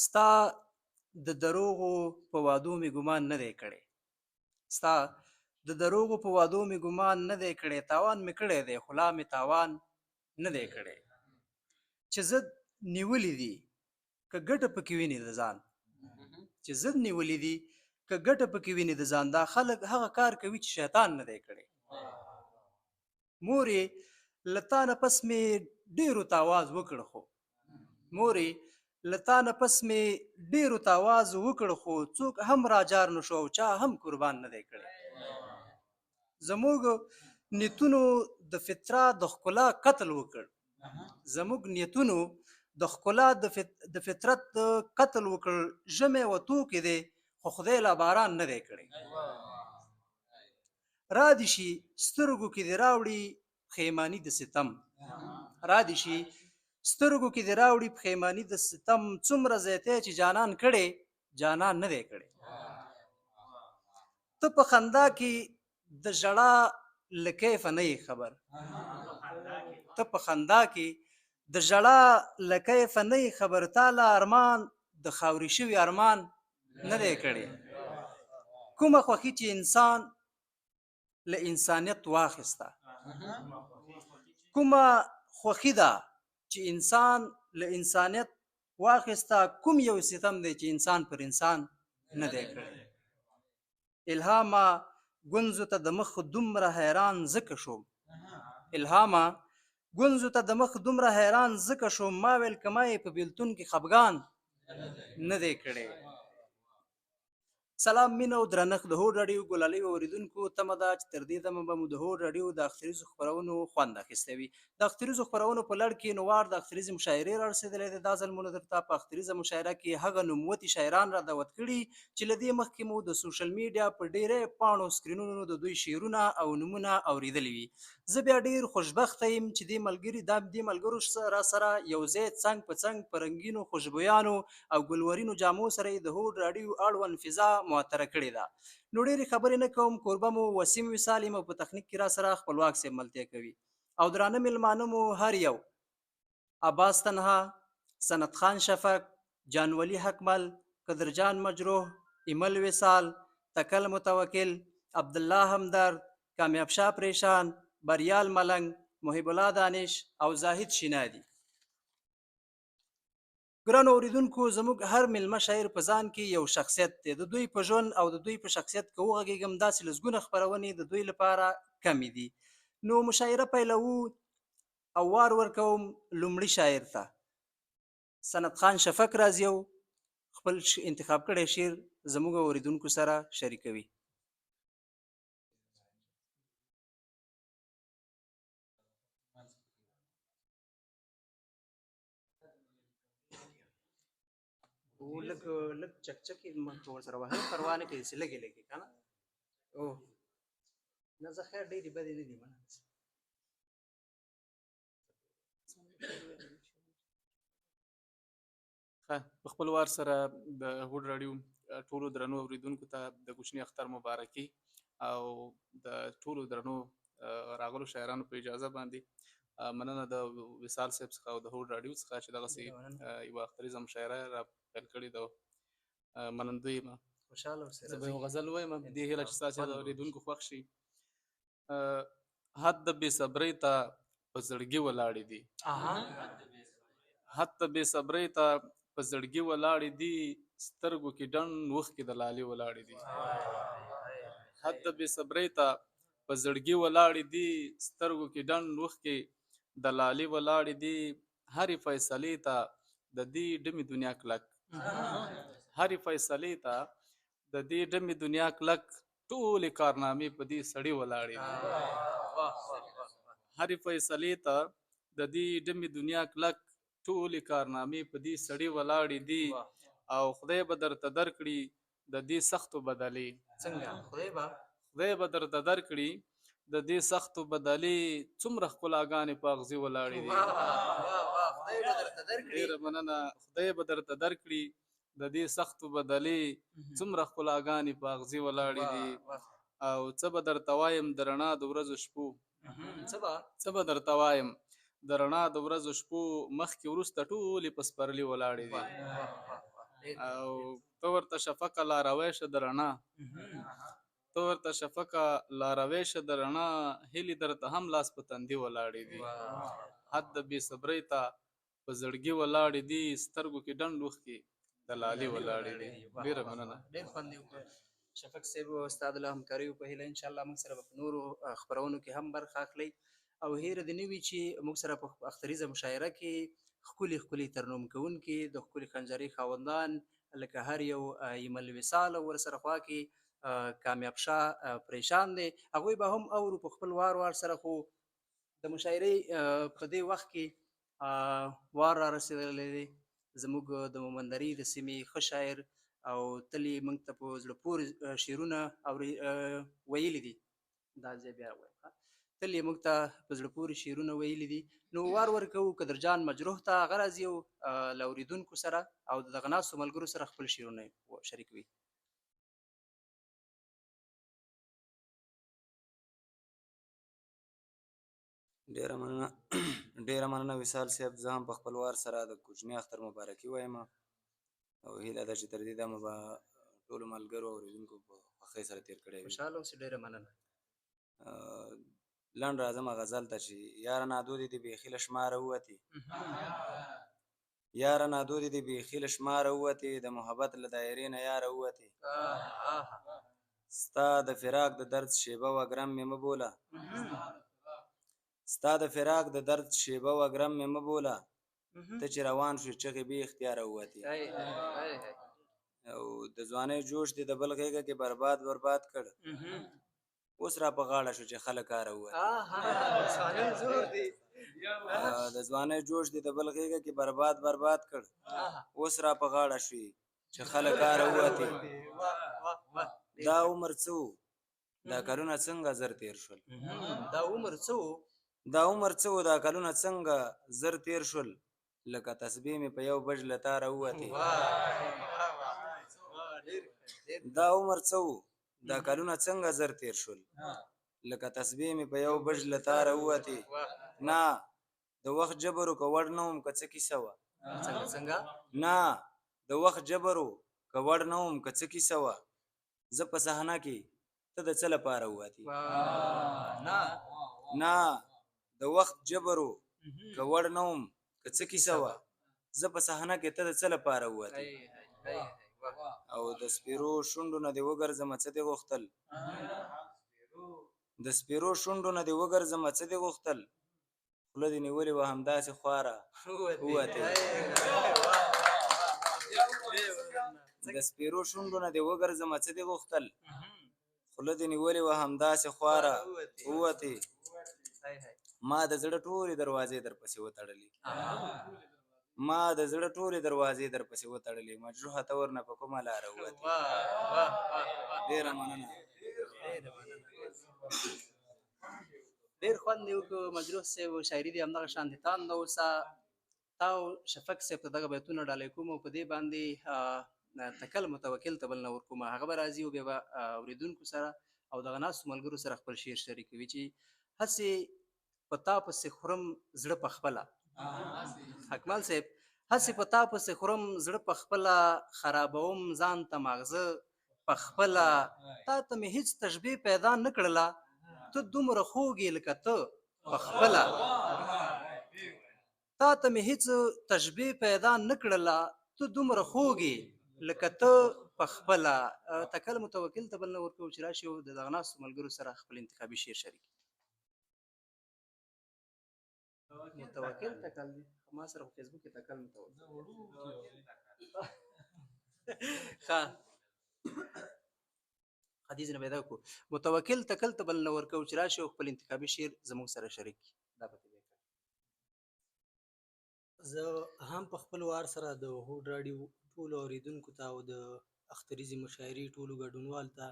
ستا د دروغو په وعدو مې ګمان نه دی کړی. ستا د دروغو په وعدو مې ګمان نه دی کړی. تاوان مې کړی دی خو لا مې تاوان نه دی کړی. چې ضد نیولې دي که ګټه پکې ویني د ځان، چې ضد نیولې دي که ګټه پکې ویني د ځان، دا خلک هغه کار کوي چې شیطان نه دی کړی. مورې له تا نه پس مې ډېرو ته آواز وکړ خو مورې له تا نه پس مې ډېرو ته آواز وکړ خو څوک هم راجار نه شو او چا هم قربان نه دی کړی. زموږ نیتونو د فطرت د ښکلا قتل وکړ. زموږ نیتونو د ښکلا د فطرت قتل وکړ. ژمی و توکې دی خو خدای لا باران نه دی کړی. را دي شي سترګو کې دې راوړي پښیماني د ستم. را دي شي سترګو کې دې راوړي پښیماني د ستم. څومره زیاتی چې جانان کړی جانان نه دی کړی. ته په خندا کې د ژړا له کیفه نه یې خبر. ته په خندا کې د ژړا له کیفه نه یې خبر. تا له ارمان د خاورې شوي ارمان نه دی کړی. کومه خوښي چې انسان له انسانیت واخیسته، کومه خوښي ده چې انسان له انسانیت واخیسته، کوم یو ستم دی چې انسان پر انسان نه دی کړی. الهامه ګونځو ته د مخ دومره حیران ځکه شوم. الهامه ګونځو ته د مخ دومره حیران ځکه شوم. ما ویل که ما یې په بیلتون کې خفګان نه دی کړی. سلام مینه او درنښت د هوډ راډیو ګلالیو اورېدونکو. تمه ده چې تر دې دمه به مو د هوډ راډیو د اختریزو خپرونو خوند اخیستی وي. د اختریزو خپرونو په لړ کې نوار د اختریزې مشاعرې را رسېدلی دی. دا ځل مو درته په اختریزه مشاعره کې هغه نوموتي شاعران را دعوت کړي چې له دې مخکې مو د سوشل میډیا په ډېری پاڼو سکرینونو د دوی شعرونه او نومونه اورېدلي وي. زه بیا ډېر خوشبخته یم چې دې ملګرو را سره یو ځای څنګ په څنګ په رنګینو خوشبویانو او ګلورینو جامو سره یې د هوډ راډیو اړوند فضا معطره کړې ده. نو ډېرې خبرې نه کوم. کوربه مو وسیم وصال یم او په تخنیک کې را سره خپلواک صاحب ملتیا کوي. او درانه میلمانه مو هر یو عباس تنها، سند خان شفق، جانولی حکمل، قدرجان مجروح، ایمل وصال، تکل متوکل، عبدالله همدرد، کامیاب شاه پریشان، بریال ملنګ، محب الله دانش او زاهد شینادي. ګرانو اوریدونکو، زموږ هر میلمه شاعر په ځان کې یو شخصیت دی. د دوی په ژوند او د دوی په شخصیت که وغږیږم داسې لسګونه خپرونې د دوی لپاره کمې دي. نو مشاعره پیلوو او وار ورکوم لومړي شاعر ته. سند خان شفق راځي او خپل انتخاب کړی شعر زموږ اوریدونکو سره شریکوي. لږ چکچکې مخکې ورسره وهل پروا نه کوي چې لږې لږې که نه. نه زه خیر ډېرې بدې نه دي منه. په خپل وار سره د هوډ راډیو ټولو درنو اوریدونکو ته د کوچني اختر مبارکي او د ټولو درنو راغلو شاعرانو په اجازه باندې مننه د وصال صاحب څخه او د هوډ راډیو څخه چې دغسې یوه اختریزه مشاعره را پیل کړې ده. منندوی یم. خوشحاله اوسئ. زه به یو غزل ووایم دې هیله چې ستاسې د اورېدونکو خوښ شي. حد د بې صبرۍ ته په زړګي ولاړې دي. حد د بې صبرۍ ته په زړګي ولاړې دي. سترګو کې ډنډ اوښکې د لالې ولاړې دي. حد د بې صبرۍ ته په زړګي ولاړې دي. سترګو کې ډنډ اوښکې د لالې ولاړې دي. هرې فیصلې ته د دې ډمې دنیا کلک. هرې فیصلې ته د دې ډمې دنیا کلک. ټولې کارنامې په دې سړي ولاړې دي. هرې فیصلې ته د دې ډمې دنیا کلک. ټولې کارنامې په دې سړي ولاړې دي. او خدای به درته درکړي د دې سختو بدلې. څنګه خدای به درته درکړي د دې سختو بدلې. څومره ښکلاګانې په اغزي ولاړې دي. ډېره مننه. خدای به درته درکړي د دې سختو بدلې. څومره ښکلاګانې په اغزي ولاړې دي. او څه به درته وایم د رڼا د ورځو شپو. څه به درته وایم د رڼا د ورځو شپو مخکې وروسته ټولې په سپرلي ولاړې دي او ته ورته شفقه لاروی شه د رڼا ته ورته شفقه لاروی شه د رڼا هیلې درته هم لاس په تندي ولاړې دي حد د بې صبرۍ ته په زړګي ولاړې دي سترګو کې ډنډ اوښکې د لالې ولاړې دي. ډېره مننه. ډېر خوند یې وکړ شفق صاحب ستا د له همکاریو په هیله انشاءالله موږ سره به په نورو خپرونو کې هم برخه اخلئ او هیره دې نه وي چې موږ سره په اختریزه مشاعره کې ښکلي ښکلي ترنم کوونکي د ښکلي خنجرې خاوندان لکه هر یو ایمل وصال او ورسره خوا کې کامیاب شاه پریشان دی هغوی به هم اورو په خپل وار وار سره خو د مشاعرې په دې وخت کې وار را رسېدلی دی زموږ د مومندرې د سیمې ښه شاعر او تل یې موږ ته په زړه پورې شعرونه ویلي دي دا ځای بیا وایم تل یې موږ ته په زړه پورې شعرونه ویلي دي نو وار ورکوو قدرجان مجروح ته هغه راځي او له اورېدونکو سره او د دغه ناستو ملګرو سره خپل شعرونه شریکوي. ډېره مننه وصال صاحب. زه هم په خپل وار سره د کوچني اختر مبارکي وایم او هیله ده چې تر دې دمه به ټولو ملګرو او اورېدونکو په خوښۍ سره تېر کړی وي. خوشحاله اوسې. ډېره مننه. لنډ راځم غزل ته چې یاره نادودې دې بیخي له شماره ووتې یاره نادودې دې بیخي له شماره ووتې د محبت له دایرې نه یاره ووتې ستا د فراق د درد شیبه وه ګرم مې مه بوله ستا د فراق د درد شیبه وه ګرم مې مه بوله ته چې روان شوې چغې بې اختیاره ووتې او د ځوانۍ جوش دې د بل غېږه کې برباد کړ اوس را په غاړه شو چې خلک کاره ووتې د ځوانۍ جوش دې د بل غېږه کې برباد کړ اوس را په غاړه شوې چې خلک کاره ووتې دا عمر څه و دا کلونه څنګه زر تېر شول دا عمر څه و دا کلونه څنګه زر تېر شول لکه تسبیح مې په یو بج له تاره ووتې دا عمر څه و دا کلونه څنګه زر تېر شول لکه تسبیح مې په یو بج له تاره ووتې نه د وخت جبرو که وړ نه وم که څه کیسه وه نه د وخت جبرو که وړ نه وم که څه کیسه وه زه په صحنه کې ته د څه لپاره ووتې نه د وخت جبرو که وړ نه وم که څه کیسه وه زه په صحنه کې ته د څه لپاره ووتې او د سپیرو شونډو نه دې وګرځمه څه دې غوښتل د سپیرو شونډو نه دې وګرځمه څه دې غوښتل خوله دې نیولې وه همداسې خواره ووتې د سپیرو شونډو نه دې وګرځمه څه دې غوښتل خوله دې نیولې وه همداسې خواره ووتې ما د زړه ټولې دروازې درپسې وتړلې مجروحه ته ورنه په کومه لاره ووتې ډېره مننه. ډېر خوند یې وکړو مجروح صاحب شاعري دې همدغه شانتې تانده اوسه تا او شفق صاحب ته دغه بیتونه ډالۍ کوم او په دې باندې تکل متوکل ته بل نه ورکوم هغه به راځي او بیا به اورېدونکو سره او دغه ناستو ملګرو سره خپل شعر شریکوي چې هسې په تا پسې خورم زړه په خپله حکمل صاحب هسې په تا پسې خورم زړه په خپله خرابوم ځان ته ماغزه په خپله تا ته مې هېڅ تشبیه پیدا نه کړله ته دومره خوږ یې لکه ته په خپله تا ته مې هېڅ تشبیه پیدا نه کړله ته دومره خوږ یې لکه ته په خپله تکل متوکل ته بل نه ورکوو چې راشي او د دغه ناستو ملګرو سره خپل انتخابي شعر شریک متوکل تکل دی ما سره په فیسبوک کې تکل متوکل ښه حدیث نه پیدا کړو متوکل تکل ته بل نه ورکوو چې راشي او خپل انتخابي شعر زموږ سره شریک دا به زه هم په خپل وار سره د هوډ راډیو ټولو اورېدونکو ته او د اختریزې مشاعرې ټولو ګډونوالو ته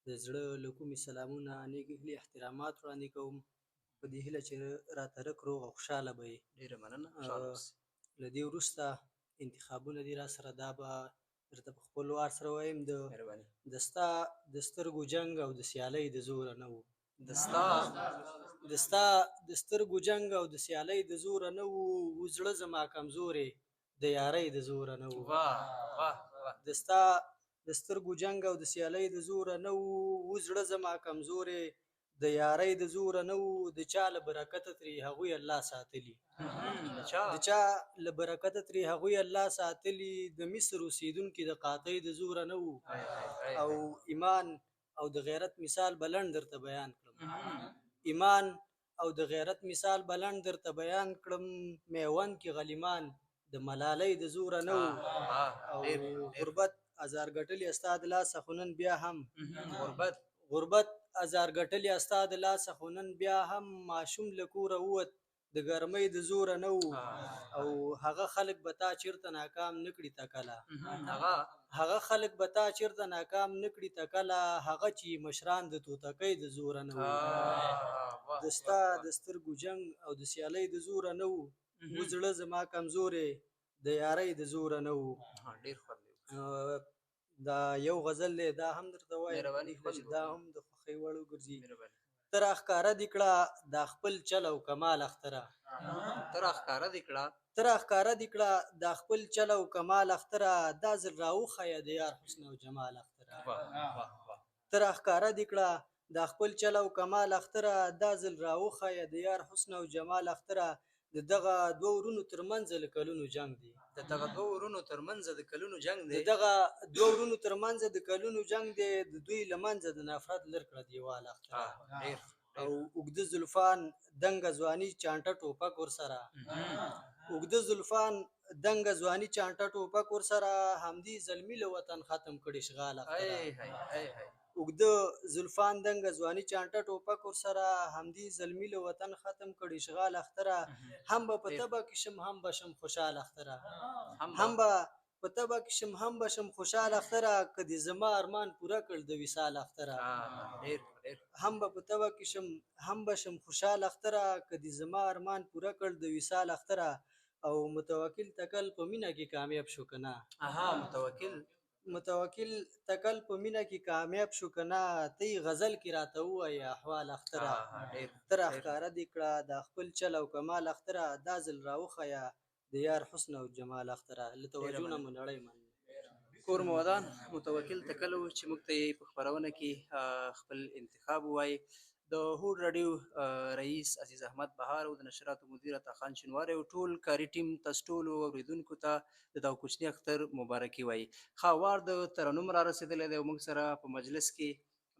د زړه له کومې سلامونه نیک هیلې احترامات وړاندې کوم په دې هیله چې راته رک روغ او خوشحاله به یې. ډېره مننه. له دې وروسته انتخابونه دي را سره دا به درته په خپل وار سره وایم د ستا د سترګو جنګ او د سیالۍ د زوره نه و د ستا د سترګو جنګ او د سیالۍ د زوره نه و زړه زما کمزورې د یارۍ د زوره نه و د سترګو جنګ او د سیالۍ د زوره نه و زړه زما کمزورې د یارۍ د زوره نه و د چا له برکته ترې هغوی الله ساتلي د چا له برکته ترې هغوی الله ساتلي د مصر اوسېدونکي د قاطۍ د زوره نه و او ایمان او د غیرت مثال بلند درته بیان کړم ایمان او د غیرت مثال بلند درته بیان کړم میوند کې غلیمان د ملالۍ د زوره نه و او غربت ازار ګټلې ستا د لاسه خو نن بیا هم غربت ازار ګټلې ستا د لاسه خو نن بیا هم ماشوم له کوره ووت د ګرمۍ د زوره نه و او هغه خلک به تا چېرته ناکام نه کړي تکله هغه خلک به تا چېرته ناکام نه کړي تکله هغه چې مشران د توتکۍ د زوره نه و د ستا د سترګو جنګ او د سیالۍ د زوره نه و زړه زما کمزورې د یارۍ د زوره نه و دا یو غزل دی دا هم درته وایم دا هم د خوښۍ وړ وګرځي ته راښکاره دې کړه دا خپل چل او کمال اختره ته راښکاره دې کړه دا خپل چل او کمال اختره دا ځل راوښیه د یار حسن او جمال اختره ته راښکاره دې کړه دا خپل چل او کمال اختره دا ځل راوښیه د یار حسن او جمال اختره د دغه دوه ورونو ترمنځ له کلونو جنګ دی د دغه دوه ورونو ترمنځ د کلونو جنګ دی د دوی له منځه د نفرت لر کړه دیوال اختره او اوږده زلفان دنګه ځواني چانټه ټوپک ورسره اوږده زلفان دنګه ځواني چانټه ټوپک ورسره همدې زلمي له وطن ختم کړي اشغال اختره اوږده زلفان دنګه ځواني چانټه ټوپک ورسره همدې زلمي له وطن ختم کړي اشغال اختره هم به په تبه کې شم هم به شم خوشحال اختره هم به په تبه کې شم هم به شم خوشحال اختره که دې زما ارمان پوره کړ د وصال اختره هم به په تبه کې شم هم به شم خوشحال اختره که دې زما ارمان پوره کړ د وصال اختره او متوکل تکل په مینه کې کامیاب شو که نه متوکل تکل په مینه کې کامیاب شو که نه ته یې غزل کې راته ووایې احوال اختره ته راښکاره دې کړه دا خپل چل او کمال اختره دا ځل راوښیه د یار حسن او جمال اختره له توجه نه مو نړۍ مني کور مو ودان متوکل تکل و چې موږ ته یې په خپرونه کې خپل انتخاب ووایي د هوډ راډیو رئیس عزیز احمد بهار او د نشراتو مدیر عطاخان شینواری او ټول کاري ټیم تاسو ټولو اورېدونکو ته د دغه کوچني اختر مبارکي وایي ښه وار د ترنم را رسېدلی دی او موږ سره په مجلس کې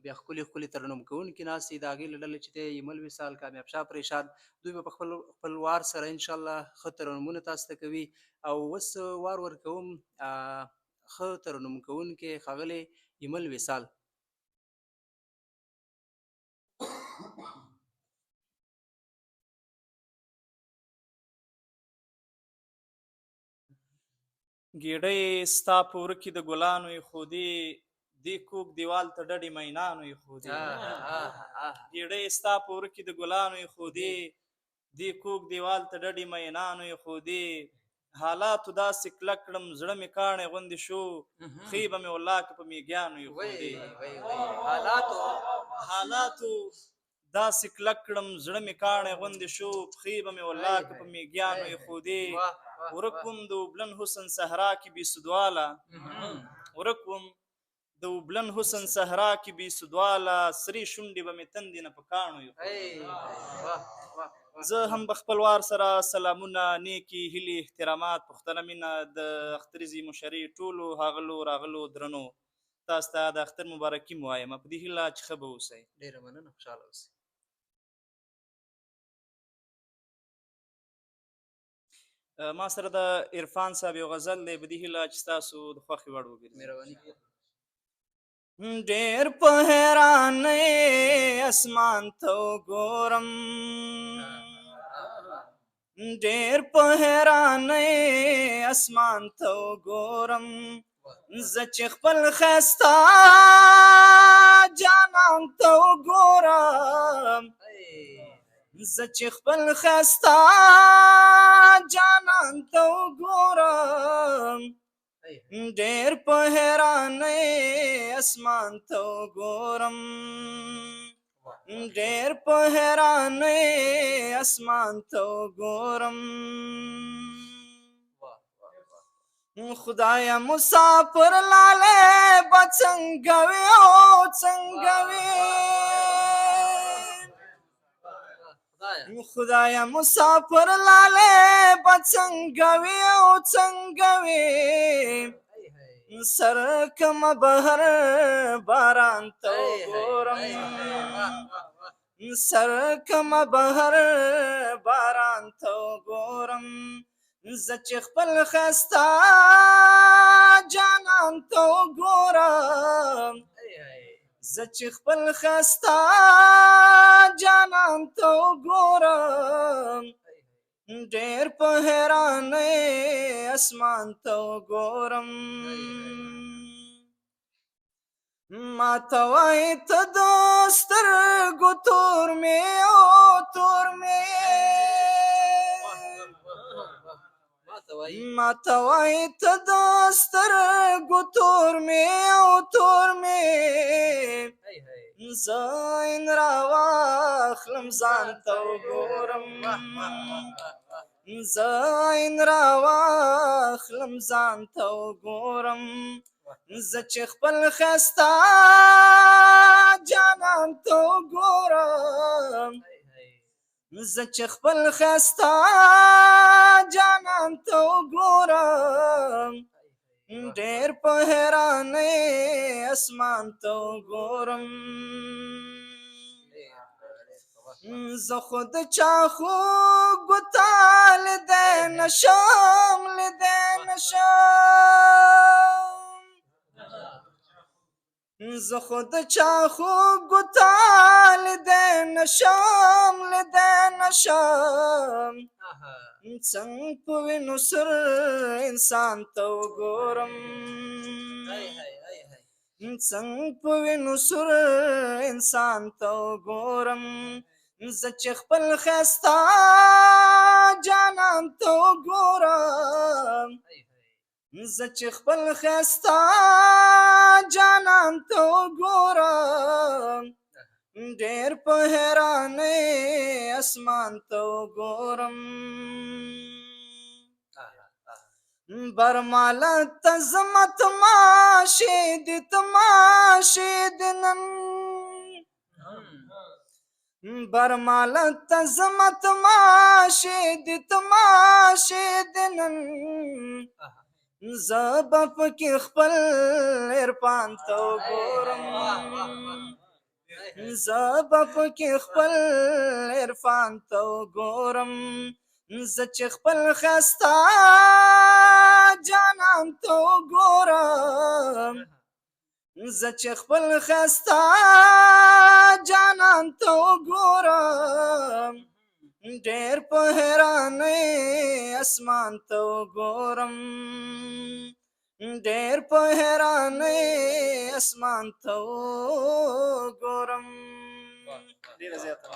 بیا ښکلي ترنم کوونکي ناست دي د هغې له ډلې چې دی ایمل وصال کامیاب شاه پریشان دوی به په خپل وار سره انشاءالله ښه ترنمونه تاسو ته کوي او اوس وار ورکوم ښه ترنم کوونکی ښاغلی ایمل وصال ګېډۍ ستا په وره کې د ګلانو ایښودې دې کوږ دیوال ته ډډې مینانو ایښودې ګېډۍ ستا په وره کې د ګلانو ایښودې دې کوږ دیوال ته ډډې مینانو ایښودې حالاتو داسې کلک کړم زړه مې کاڼی غوندې شو ښې به مې ولاکه په میږیانو ایښودې حالاتو داسې کلک کړم زړه مې کاڼی غوندې شو پښې به مې ولاکه په میږیانو ایښودې ورک وم د اوبلن حسن صحرا کې بې سودواله ورک وم د اوبلن حسن صحرا کې بې سودواله سرې شونډې به مې تندې نه په کاڼو ایښودې زه هم په خپل وار سره سلامونه نیکې هیلې احترامات پښتنه مینه د اختریزي مشري ټولو هغلو راغلو درنو تاسو ته د اختر مبارکي مو وایم په دې هیله چې ښه به اوسئ ډېره مننه خوشحاله اوسئ ما سره د عرفان صاحب یو غزل دی په دې هیله چې ستاسو د خوښې وړ وګرځي مهرباني ډېر په حیرانۍ اسمان ته وګورم ډېر په حیرانۍ اسمان ته وګورم زه چې خپل ښایسته جانان ته وګورم زه چې خپل ښایسته جانان ته وګورم ډېر په حیرانۍ اسمان ته وګورم ډېر په حیرانۍ اسمان ته وګورم خدایا مسافر لالی به څنګه وي او څنګه وي خدایا مسافر لالی به څنګه وي او څنګه وي سر کمه بهر باران ته وګورم سر کمه بهر باران ته وګورم زه چې خپل ښایسته جانان ته وګورم زه چې خپل ښایسته جانان ته وګورم ډېر په حیرانۍ اسمان ته وګورم ما ته وایي ته د سترګو تور مې او تور مې ما ته وایي ته د سترګو تور مې او تور مې زه عین راواخلم ځان ته وګورم زه عین راواخلم ځان ته وګورم زه چې خپل ښایسته جانان ته وګورم زه چې خپل ښایسته جانان ته وګورم ډېر په حیرانۍ اسمان ته وګورم زه خو د چا خو ګوته لیدی نشم لیدی نشم زه خو د چا خو ګوته لیدی نشم لیدی نشم څنګه په وینو سر انسان ته وګورم څنګه په وینو سر انسان ته وګورم زه چې خپل ښایسته جانان ته وګورم زه چې خپل ښایسته جانان ته وګورم ډېر په حیرانۍ اسمان ته وګورم برماله ته ځمه تماشې دي تماشې دي نن برماله ته ځمه تماشې دي تماشې دي نن زه به پکې خپل عرفان ته وګورم زه به پکې خپل عرفان ته وګورم زه چې خپل ښایسته جانان ته وګورم زه چې خپل ښایسته جانان ته وګورم ډېر په حیرانۍ اسمان ته وګورم ډېر په حیرانۍ اسمان ته وګورم ډېره زیاته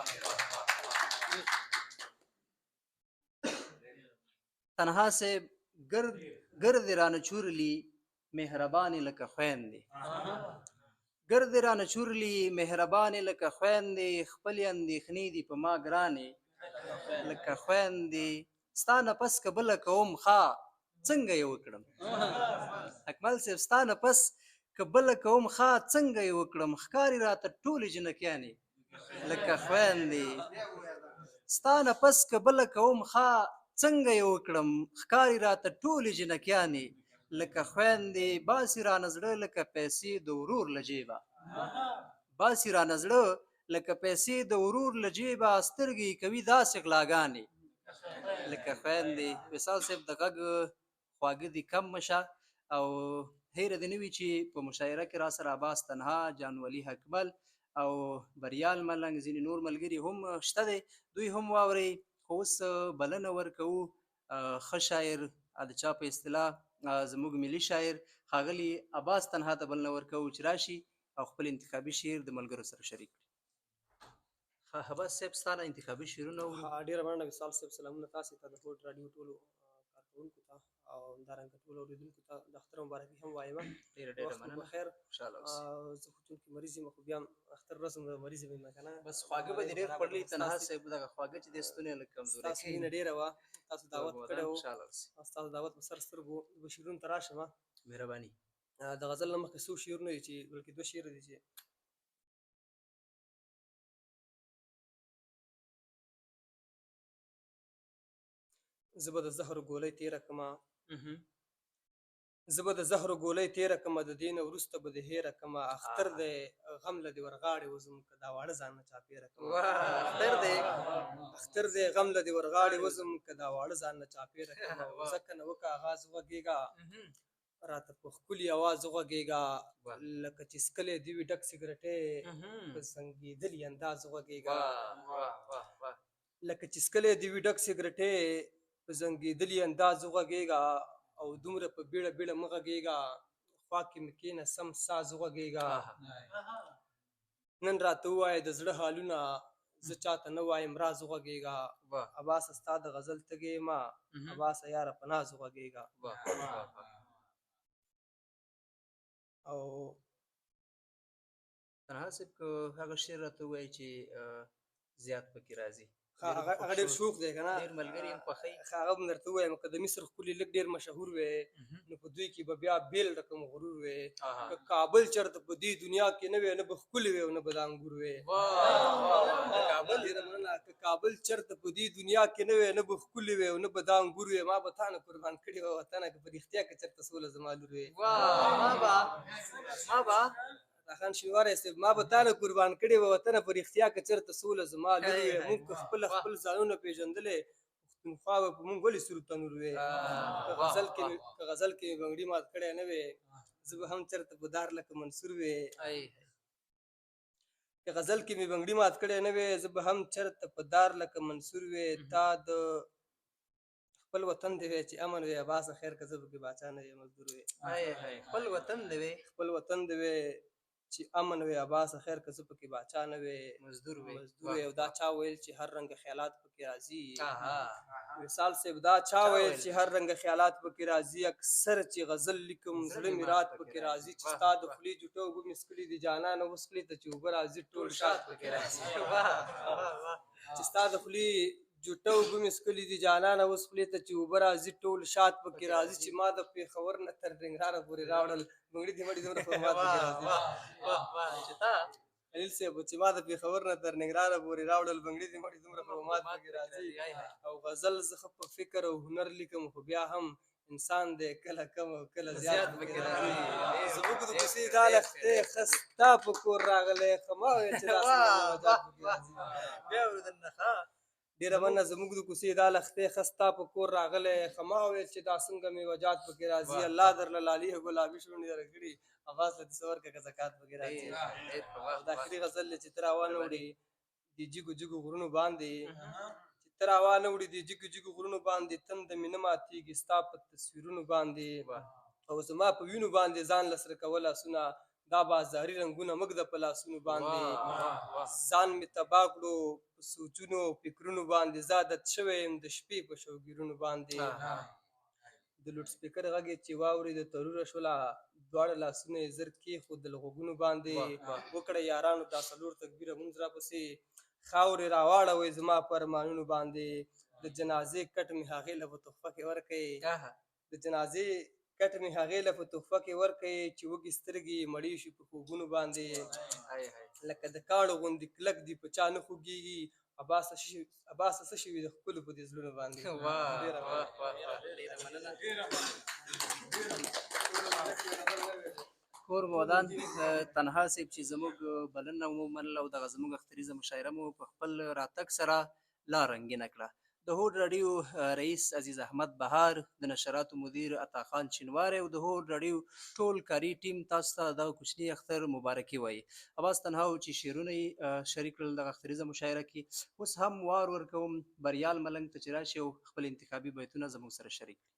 تنها صاحب گرد رانه چورلی مهربانې لکه خویندې گرد رانه چورلی مهربانې لکه خویندې خپلې اندېښنې دي په ما ګرانې لکه خویندې ستا نه پس که بله کوم ښه څنګه یې وکړم اکمل صاحب ستا نه پس که بله کوم ښه څنګه یې وکړم ښکاري راته ټولې جنکیانې لکه خویندې ستا نه پس که بله کوم ښه څنګه یې وکړم ښکاري راته ټولې جنکیانې لکه خویندې باسي رانه زړه لکه پیسې د ورور له جیبه باسي رانه زړه لکه پیسې د ورور له جیبه سترګې کوي داسې غلاګانې لکه خویندې وصال صاحب د غږ خواږه دي کم مشه او هیره دې نه وي چې په مشاعره کې را سره عباس تنها جانولي حکمل او بریال ملنګ ځینې نور ملګري هم شته دی دوی هم واورئ خو اوس بلنه ورکوو ښه شاعر د چا په اصطلاح زموږ ملي شاعر ښاغلي عباس تنها ته بلنه ورکوو چې راشي او خپل انتخابي شعر د ملګرو سره شریک کړي عباس صاحب ستا نه انتخابي شعرونه ډېره مننه وصال صاحب سلامونه تاسې ته د هوډ راډیو ټولو کارکوونکو ته او همدارنګه ټولو اورېدونکو ته د اختر مبارکي هم وایم. ډېره وخت مو مننه. بخیر. خوشحاله اوسئ. زه خو چونکې مریض یم خو بیا هم اختر ورځ هم مریض یم که نه بس خواږه به دې ډېر خوړلي تنها صاحب دغه خواږه چې دی ستونی لږ کمزوری ستاسو کوي. مینه ډېره وه، تاسو دعوت ودان کړی و خوشحاله اوسئ. او ستاسو دعوت په سر سترګو به شعرونو ته راشم. مهرباني. د غزل نه مخکې څو شعرونه دي چې بلکې 2 شعره دي چې زه به د زهرو ګولۍ تېره کړمه، زه به د زهرو ګولۍ تېره کړمه، د دې نه وروسته به دې هېره کړمه. اختر دی غم له دې ورغاړې وځم که دا واړه ځان نه چاپېره کړمه. اختر دی اختر دی غم له دې ورغاړې وځم که دا واړه ځان نه چاپېره کړمه. ځکه نه وکه آغاز وغږېږه راته په ښکلي اواز وغږېږه، لکه چې څکلی دې وي ډک سګرټۍ په زنګېدلي انداز وغږېږه، لکه چې څکلی دې وي ډک سګرټۍ په زنګېدلي انداز وغږېږه، او دومره په بیړه بیړه مه غږېږه، خوا کې مې کښېنه سم ساز وغږېږه. نن راته ووایه د زړه حالونه، زه چاته نه وایم راز وغږېږه. عباسه ستا د غزل تږې یمه، عباسه یاره په ناز وغږېږه. او تنها صاحب که هغه شعر راته ووایي چې زیات پکې راځي. هغه ډېر شوق دی که نه، ډېر ملګري هم خوښوي. هغه به مې درته ووایم که د مصر ښکلي لږ ډېر مشهور وی نو په دوی کې به بیا بېل رقم غرور وی. که کابل چېرته په دې دنیا کې نه وی نه به ښکلي وی او نه به د انګور وی. ډېره مننه. که کابل چېرته په دې دنیا کې نه وی نه به ښکلي وی او نه به د انګور وی. ما به تا نه قربان کړې وه وطنه که په رښتیا که چېرته سوله زما لور وی. ما به خان شینواری صاحب ما به تا نه قربان کړې وه وطنه په رښتیا که چېرته سوله زما لور وی. موږ که خپله خپل ځانونه پېژندلی پښتونخوا به په موږ ولې سور تنور وی. که غزل کې مې بنګړي مات کړی نه وی، زه به هم چېرته په دار لکه منصور وی. که غزل کې مې بنګړي مات کړی نه وی، زه به هم چېرته په دار لکه منصور وی. تا د خپل وطن دی وی چې امن وی، عباسه خیر که زه پکې باچا نه وی مزدور وی. خپل وطن دی وی، خپل وطن دی وی چې امن وی، عباسه خیر که زه پکې باچا نه وی مزدور وی. او دا چا ویل چې هر رنګه خیالات پکې راځي. وصال صاحب دا چا ویل چې هر رنګه خیالات پکې راځي. اکثر چې غزل لیکم زړه مې رات پکې راځي. چې ستا د خولې جوټه اوبه مې څکلي دي جانانه اوس خولې ته چې اوبه راځي ټول شات پکې راځي. چې ستا د خولې جوټه اوبه مې څکلي دي جانانه اوس خولې ته چې اوبه راځي ټول شات پکې راځي. چې ما د پېښور نه تر ننګرهاره پورې راوړل بنګړي دې مړي دومره خرمات پکې راځي. خلیل صاحب چې ما د پېښور نه تر ننګرهاره پورې راوړل بنګړي دې مړي دومره خرمات پکې راځي. او غزل زه ښه په فکر او هنر لیکم خو بیا هم انسان دی کله کم او کله زیات پکې راځي. زموږ د کوڅې دا لښتې ښه ستا په کور راغلی ښه ما ویل چې دا څنګه مجاز پکې راځي. بیا اورېدل ښه ډېره مننه. زموږ د کوڅې دا لښتې ښه ستا په کور راغلی ښه ما ویل چې دا څنګه مې وجات پکې راځي. الله درله لالي ګلابي شونډې درکړي عباس له دې څه ورکړه که زکات پکې راځي. دا اخري غزل دی چې ته راوانه وړې د جګو جګو غرونو باندې، چې ته راوانه وړې د جګو جګو غرونو باندې، تنده مې نه ماتېږي ستا په تصویرونو باندې. او زما په وینو باندې ځان لسره کول آسونه، دا بازاري رنګونه موږ د په لاسونو باندې. ځان مې تباه کړو په سوچونو او فکرونو باندې، زه عادت شوی یم د شپې په شوګیرونو باندې. د لوډ سپیکر غږ یې چې واورېده تروره شوله، دواړه لاسونه یې زر کېښودل غوږونو باندې. وکړه یارانو دا څلور تکبیره مونځ راپسې، خاورې راواړوئ زما په ارمانونو باندې. د جنازې کټ مې هغې له په تحفه کې ورکئ، د جنازې کټ مې هغې له په تحفه کې ورکئ، چې وږې سترګې یې مړې شي په خوبونو باندې. لکه د کاڼو غوندې کلک دي په چا نه خوږېږي، عباسه څه شوي د ښکلو په دې زړونو باندې. کور ودان. تنها صاحب چې زموږ بلنه مو ومنله او دغه زموږ اختریزه مشاعره مو په خپل راتګ سره لا رنګینه کړه. د هوډ راډیو رئیس عزیز احمد بهار، د نشراتو مدیر عطا خان شینواری او د هوډ راډیو ټول کاري ټیم تاسو ته دغه کوچني اختر مبارکي وایي. عباس تنها و چې شعرونه یې شریک کړل دغه اختریزه مشاعره کې. اوس هم وار ورکوم بریال ملنګ ته چې راشي او خپل انتخابي بیتونه زموږ سره شریک کړي.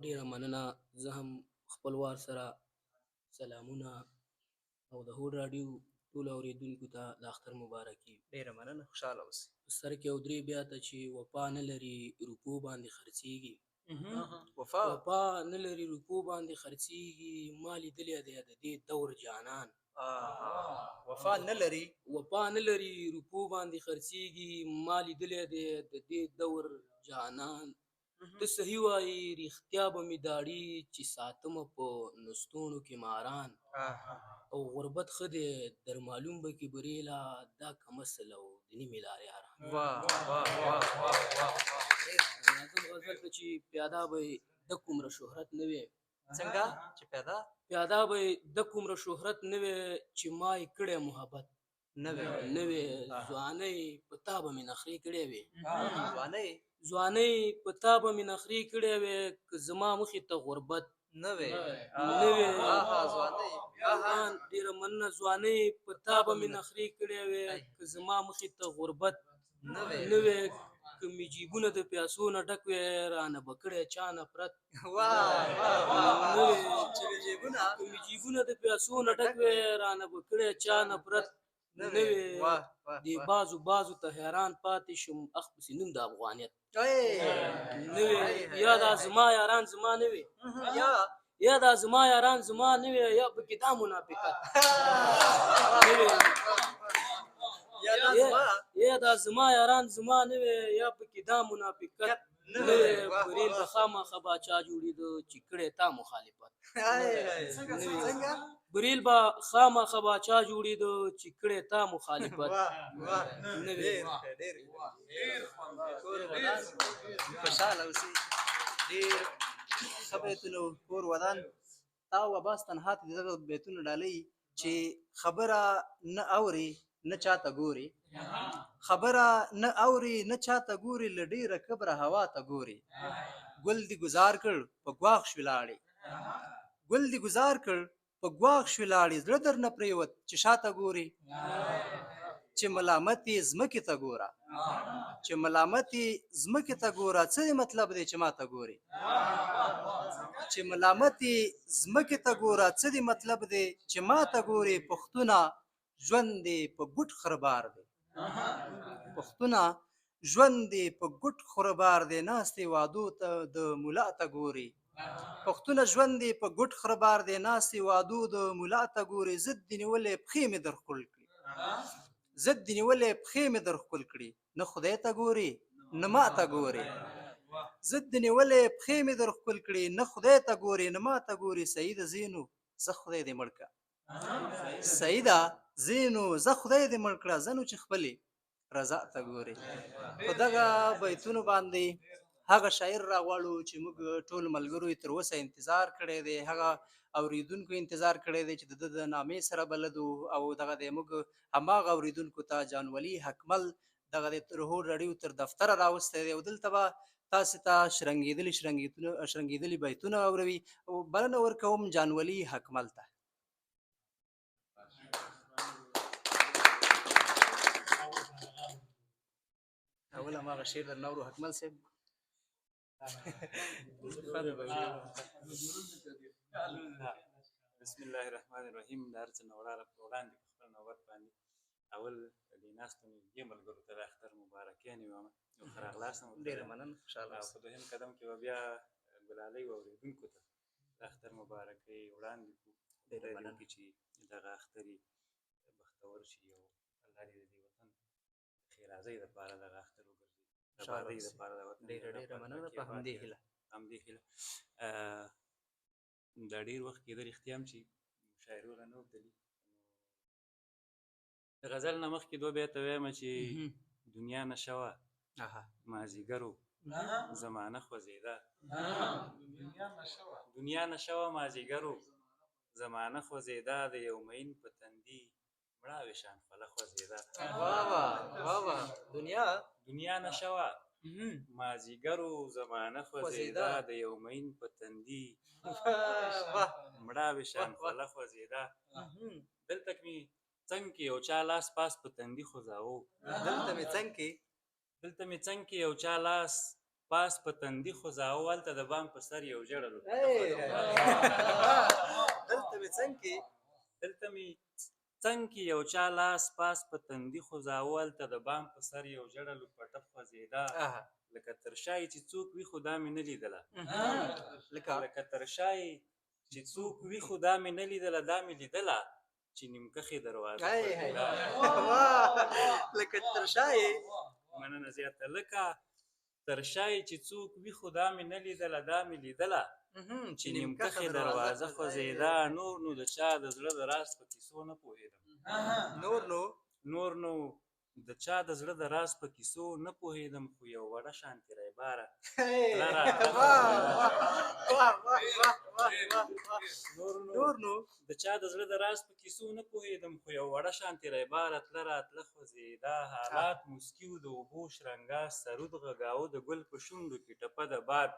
ډېره مننه. زه هم خپلوار سره سلامونه او د هوډ راډیو ټولو اورېدونکو ته د اختر مبارکي. ډېره مننه، خوشحاله اوسئ. په سر کې او درې بیا ته چې وفا نه لري روپو باندې خرڅېږي. وفا نه لري روپو باندې خرڅېږي، ما لیدلی دی د دې دور جانان. وفا نه لري وفا نه لري روپو باندې خرڅېږي، ما لیدلی دی د دې دور جانان. ته صحیح وایي رښتیا به مې داړي چې ساتمه په نستوڼو کې ماران. او غربت ښه دی در معلوم به کې بریله دا کم اصل او د نیمې لارې یاران. ناظم غزل ته چې پیاده به د کومره شهرت نه وي. څنګه چې پیاده به د کومره شهرت نه وي چې ما یې کړی محبت نه وي. ځوانۍ په تا به مې نخرې کړې وې. ځوانۍ په تا به مې نخرې کړې وې، که زما مخې ته غربت نه وې. ډېره مننه. ځوانۍ په تا به مې نخرې کړې وې، که زما مخې ته غربت نه وې. که مې جیبونه د پیاسو نه ډک وې، رانه به کړی چا نفرت که مې جیبونه د پیاسو نه ډک وې، رانه به کړی چا نفرت نه وې. دې بازو ته حیران پاتې شم، اخ پسې نوم د افغانیت نه وې. یا دا زما یاران زما نه وې، یا دا زما یاران زما نه وې، یا پکې دا منافقت نه وې. یا دا زما یاران زما نه وې، یا پکې دا منافقت نه وې. بریل به خامخا باچا جوړېده چې کړی تا مخالفت نه وې. بریل به خامخا باچا جوړېده چې کړی تا مخالفت نه وې. خوشحاله اوسئ. ډېر ښه بیتونه کور ودان. تا او عباس تنها ته د دغه بیتونو ډالۍ چې خبره نه اوري نه چاته ګوري، خبره نه اوري نه چاته ګوري، له ډېره کبره هوا ته ګوري. ګل دې ګزار کړ په ګواښ شوې لاړې، ګل دې ګزار کړ په ګواښ شوې لاړې، زړه در نه پرېوت چې شاته ګوري. چې ملامت یې ځمکې ته ګوره، چې ملامت یې ځمکې ته ګوره، څه دې مطلب دی چې ماته ګوري. چې ملامت یې ځمکې ته ګوره، څه دې مطلب دی چې ماته ګوري. پښتونه ژوند دې په ګوټ خربار دی، پښتونه ژوند دې په ګوټ خربار دی، ناستې وادو ته د ملا ته ګوري. پښتونه ژوند دې په ګوټ خربار دی، ناستې وادو د ملا ته ګوري. ضد دې نیولې پښې مې در ښکل کړي، ضد دې نیولې پښې مې در ښکل کړي، نه خدای ته ګوري نه ما ته ګوري. ضد دې نیولې پښې مې در ښکل کړي، نه خدای ته ګوري نه ما ته ګوري. سعیده زینو زه خدای دې مړ کړه، سعیده زینو زه خدای دې مړ کړه، زه نو چې خپلې رضا ته ګوري. په دغه بیتونو باندې هغه شاعر راغواړو چې موږ ټول ملګرو یې تر اوسه انتظار کړی دی، هغه اوریدونکو انتظار کړی دی چې د ده د نامې سره بلد وو. او دغه دی موږ هماغه اوریدونکو ته جانولي حکمل دغه د روهور راډیو تر دفتره راوستی دی، او دلته به تاسې ته شرنګېدلي بیتونه اوروي. بلنه ورکوم جانولي حکمل ته. اول هماغه شعر در نورو حکمل صاحب. بسم الله الرحمن الرحیم. د هر څه نه وړاندې په خپل نوبت باندې اول دې ناستو نږدې ملګرو ته د اختر مبارکیانې وایم او ښه راغلاست. ډېره مننه، خوشحاله په دویم قدم کې به بیا ګلالۍ اورېدونکو ته د اختر مبارکۍ وړاندې کړو. خدای دې وکړي چې دغه اختر یې بختور شي او الله دې د دې وطن ښېرازۍ دپاره دغه اختر وګرځي، د ابادۍ دپاره د وطن. ډېره مننه. په همدې هیله دا ډېر وخت کېده رښتیا هم چې مشاعرې رانه اوبدلي. د غزل نه مخکې دوه بیته وایم چې دنیا نشه وه مازدیګرو زمانه خوځېده، دنیا نشه وه مازدیګرو زمانه خوځېده، د یو مین په تندي مړاوې شان خوله خوځېده. دنیا نشه وه مازدیګرو زمانه خوځېده، د یو مین په تندي مړاوې شان خوله خوځېده. دلته مې څنګ کې یو چا لاس پاس په تندي خوځاوه، دلته مې څنګ کې یو چا لاس پاس په تندي خوځاوه، هلته د بام په سر یو ژړل. دلته مې څنګ کې یو چا لاس پاس په تندي خوځاوه هلته د بام په سر یو ژړه لوپټه خوځېده لکه تر شایې چې څوک وي خو دا مې نه لیدله لکه تر شایې چې څوک وي خو دا مې نه لیدله دا مې لیدله چې نیمکخې دروازه لکه تر شایې مننه زیاته لکه تر شایې چې څوک وي خو دا مې نه لیدله دا مې لیدله چې نیمکخې دروازه خوځېده نور نو د چا د زړه د راز په کیسو نه پوهېدم نور نو د چا د زړه د راز په کیسو نه پوهېدم خو یو وړه شانتې ریباره نور نو د چا د زړه د راز په کیسو نه پوهېدم خو یو وړه شانتې ریباره تله راتله خوځېده حالات موسکي و د اوبو شرنګا سرود غږاوه د ګل په شونډو کې ټپه د باد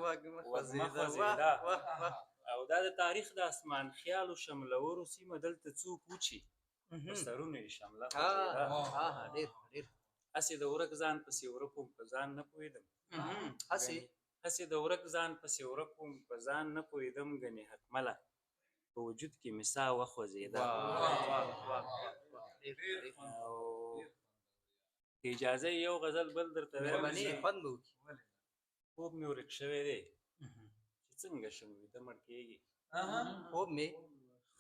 وږمه خوځېده او دا د تاریخ د اسمان خیالو شملورو سیمه دلته څوک و چې په سرونو یې شمله خوځېده هسې د ورک ځان پسې ورک وم په ځان نه پوهېدم هسې د ورک ځان پسې ورک وم په ځان نه پوهېدم ګنې حکمله په وجود کې مې ساه وخوځېده او که اجازه یو غزل بل درته وایم خوب مې ورک شوی دی چې څنګه شم ویده مړ کېږي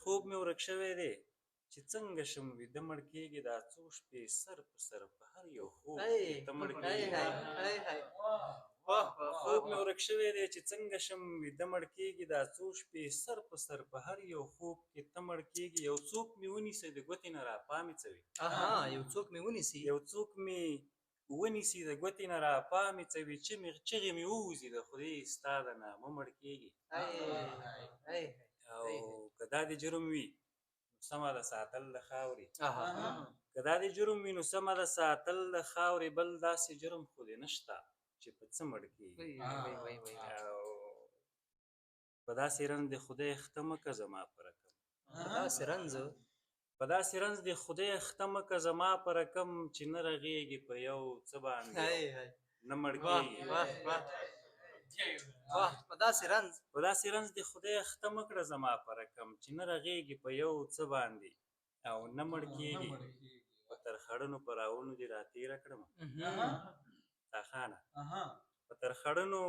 خوب مې ورک شوی دی چې څنګه شم ویده مړ کېږي دا څو شپې سر په سر په هر یو خوب کې ته مړ کېږي خوب مې ورک شوی دی چې څنګه شم ویده مړ کېږي دا څو شپې سر په سر په هر یو خوب کې ته مړ کېږي یو څوک مې ونیسي د ګوتې نه راپا مې څوي یو څوک مې ونیسي د ګوتې نه راپا مې څوي چغې مې ووځي د خدای ستا د نامه مړ کېږي او که دا د جرم وي سمه ده ساتل د خاورې که دا د جرم وي نو سمه ده ساتل د خاورې بل داسې جرم خو دې نشته چې په څه مړ کېږي او په داسې رنځ د خدای اخته مه که زما په رقم په داسې رنځ د خدای اخته مه که زما په رقم چې نه رغېږي په یو څه باندې نه مړ کېږي په داسې رنځ د خدای اخته مه کړه زما په رقم چې نه رغېږي په یو څه باندې او نه مړ کېږي په ترخړنو پړاوونو دې راتېره کړمه خانه په ترخړنو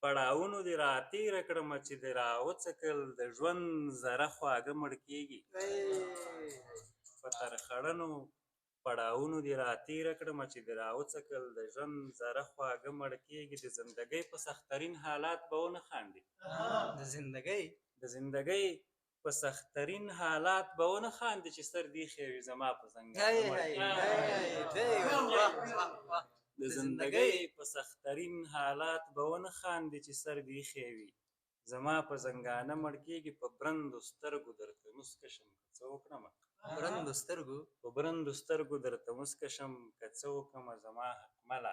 پړاوونو دې راتېره کړمه چې دې راوڅکل د ژوند ذره خواږه مړ کېږي په ترخړنو پړاوونو دې راتېره کړمه چې دې راوڅکل د ژوند ذره خواږه مړ کېږي د زندګۍ په سخترین حالات به ونه خاندې د زندګۍ په سخترین حالات به ونه خاندې چې سر دیخې وي زما په زنګانه مړ کېږي د زندګۍ په سخترین حالات به ونه خاندې چې سر دیخې وي زما په زنګانه مړ کېږي په برندو سترګو درته مسکه شم که څه وکړمه په برندو سترګو درته مسکه شم که څه وکړمه زما حکمله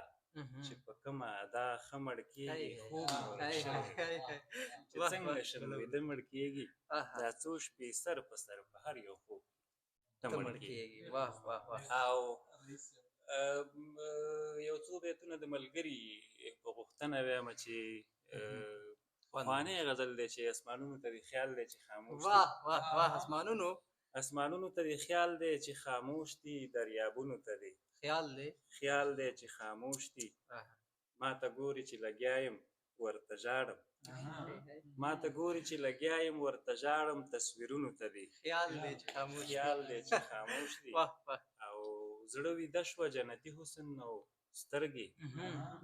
چې په کومه ادا ښه مړ کېږي خوب مې ورک شوی چې څنګه شم ویده مړ کېږي دا څو شپې سر په سر په هر یو خوب ته مړ کېږي او یو څو بیتونه د ملګري په غوښتنه ویمه چې پخوانی غزل دی چې اسمانونو ته دې خیال دی چې خاموش دي اسمانونو ته دې خیال دی چې خاموش دي دریابونو ته دې خیال دی چې خاموش دي ما ته ګوري چې لګیا یم ورته ژاړم ما ته ګوري چې لګیا یم ورته ژاړم تصویرونو ته دې خیال دی چې خاموش دي او زړه ویده شوه جنتي حسن او سترګې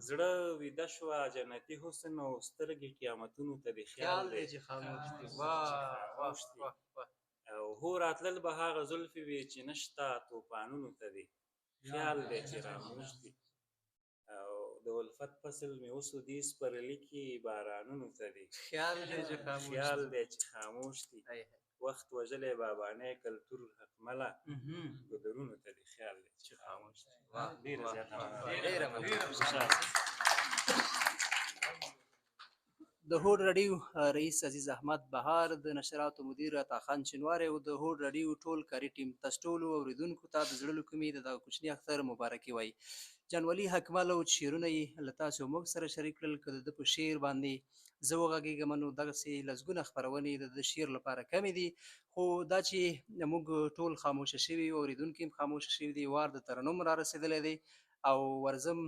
زړه ویده شوه جنتي حسن او سترګې قیامتونو ته دې خیال دی چې خاموش دي او هو راتلل به هغه زلفې وي چې نشته توپانونو ته دې خیال دی چې راموش دي او د الفت فصل مې اوس دې سپرلي کې بارانونو ته دې خیال دی چې خاموش دي وخت وژلی بابانی کلتور حکمله ګودرونو ته دې خیال دی چې خاموش دي ډېره زیاته د هوډ راډیو رئیس عزیز احمد بهار، د نشراتو مدیر عطاخان چنواری او د هوډ راډیو ټول کاري ټیم تاسو ټولو اوریدونکو ته د زړه له کومې د دغه کوچني اختر مبارکي وایي. جانولي حکمل او شعرونه یې له تاسو موږ سره شریک کړل. که د ده په شعر باندې زه وغږېږم نو دغسې لسګونه خپرونې د ده شعر لپاره کمې دي، خو دا چې موږ ټول خاموشه شوي یو، اورېدونکي هم خاموشه شوي دي، وار د ترنم را رسېدلی دی او ورځم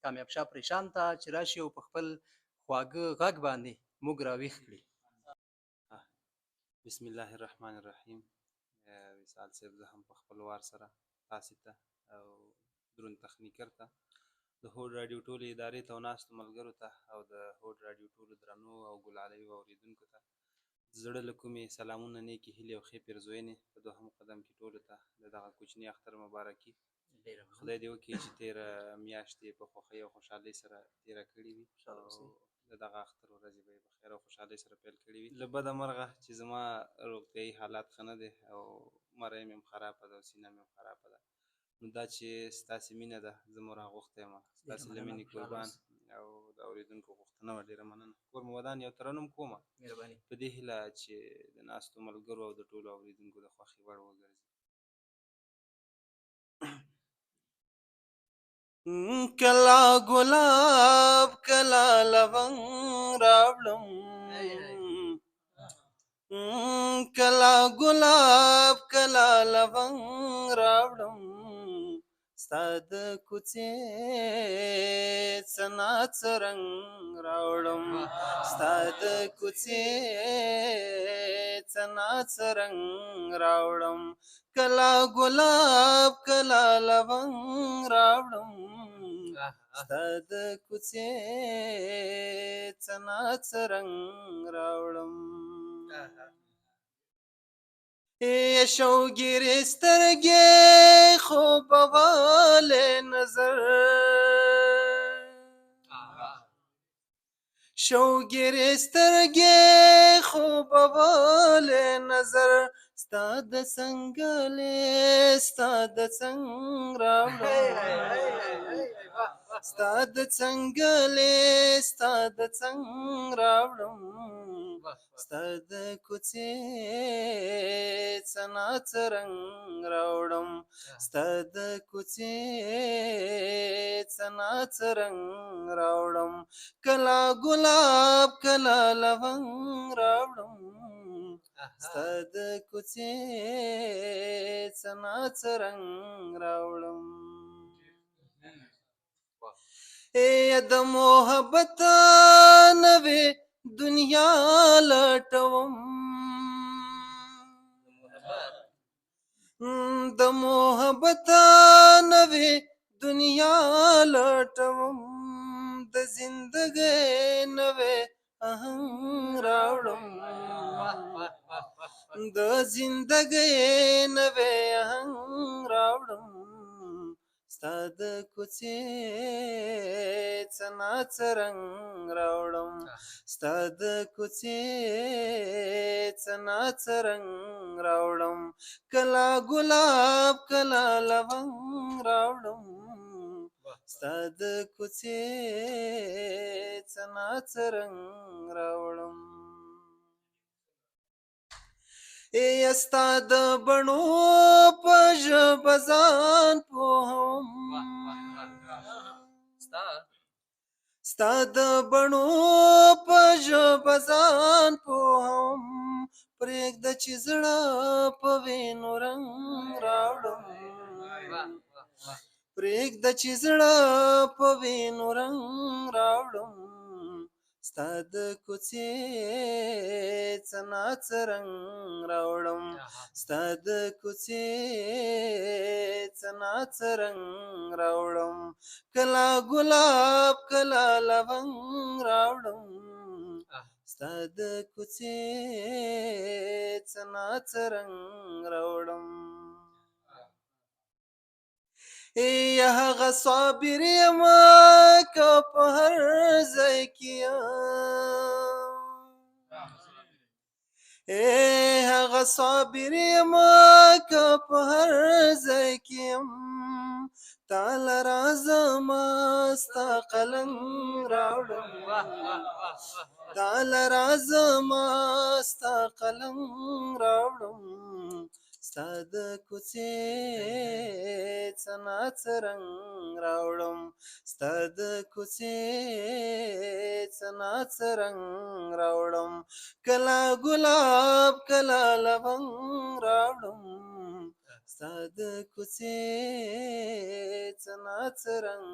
کامیاب شاه پریشان ته چې راشي او په خپل خواږه غږ باندې موږ راویښ کړي. بسم الله الرحمن الرحیم. وصال صاحب زه هم په خپل وار سره تاسې ته او دروند تخنیکر ته د هوډ راډیو ټولې ادارې ته او ناستو ملګرو ته او د هوډ راډیو ټولو درنو او ګلالیو اوریدونکو ته د زړه له کومې سلامونه، نیکې هیلې او ښې پیرزوینې په دوهم قدم کې ټولو ته د دغه کوچني اختر مبارکي. خدای دې وکړي چې تېره میاشت یې په خوښۍ او خوشحالۍ سره تېره کړې وي او د دغه اختر ورځې به یې په خیر او خوشحالۍ سره پیل کړې وي. له بده مرغه چې زما روغتیایي حالات ښه نه دی او مرۍ مې هم خرابه ده او سینه مې هم خرابه ده، نو دا چې ستاسې مینه ده زه مو راغوښتی یم، ستاسې له مینې قربان او د اورېدونکو غوښتنه وه. ډېره مننه. کور مو ودان، یو ترنم کومه په دې هیله چې د ناستو ملګرو او د ټولو اورېدونکو د خوښې وړ وګرځي. کلا ګلاب کلا لونګ راوړم، کلا ګلاب کلا لونګ راوړم، ستا د کوڅې څنا څه رنګ راوړم، ستا د کوڅې څنا څه رنګ راوړم، کلا ګلاب کلا لونګ راوړم، ستا د کوڅې څنا څه رنګ راوړم. شوګیرې سترګې خوبوالی نظر، شوګیرې سترګې خوبوالی نظر، ستا د څنګلې ستا د څنګ راوړم، ستا د څنګلې ستا د څنګ راوړم، ستا د کوڅې څنا څه رنګ راوړم، ستا د کوڅې څنا څه رنګ راوړم، کلا ګلاب کلا لونګ راوړم، ستا د کوڅې څنا څه رنګ راوړم. د محبت نوې دنیا لټوم، د محبت نوې دنیا لټوم، د زندګۍ نوې آهنګ راوړم، د زندګۍ نوې آهنګ راوړم، ستا د کوڅې څنا څه رنګ راوړم، ستا د کوڅې څنا څه رنګ راوړم، کلا ګلاب کلا لونګ راوړم، ستا د کوڅې څنا څه رنګ راوړم. ستا د بڼو په ژبه ځان پوهوم، ستا د بڼو په ژبه ځان پوهوم، پرېږده چې زړه په وینو رنګ راوړم، پرېږده چې زړه په وینو رنګ راوړم، ستا د کوڅې څنا څه رنګ راوړم، ستا د کوڅې څنا څه رنګ راوړم، کلا ګلاب کلا لونګ راوړم، ستا د کوڅې څنا څه رنګ راوړم. هغه صابر یم که په هر ځای کې یم، هغه صابر یم که په هر ځای کې یم، تا لره زما ستا قلم راوړم تاله رازما ستا قلم راوړم ستا د کوڅې څنا څرنګ راوړم ستا د کوڅې څنا څرنګ راوړم کلا ګلاب کلا لونګ راوړم ستا د کوڅې څنا څرنګ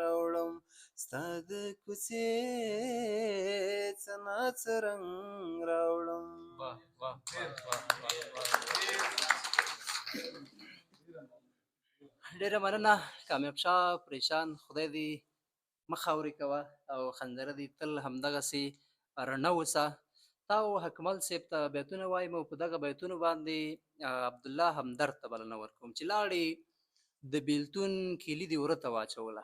راوړم ستا د کوڅې څنا څرنګ راوړم. ډیره مننه کامیاب شاه پریشان، خدای دې مخ اورې کوه او خنجره دې تل همدغسې رڼه اوسه. تا او حکمل صاحب ته بیتونه وایم او په دغه بیتونو باندې عبدالله همدرد ته بلنه ورکوم چې لاړې د بیلتون کیلي دې وره ته واچوله.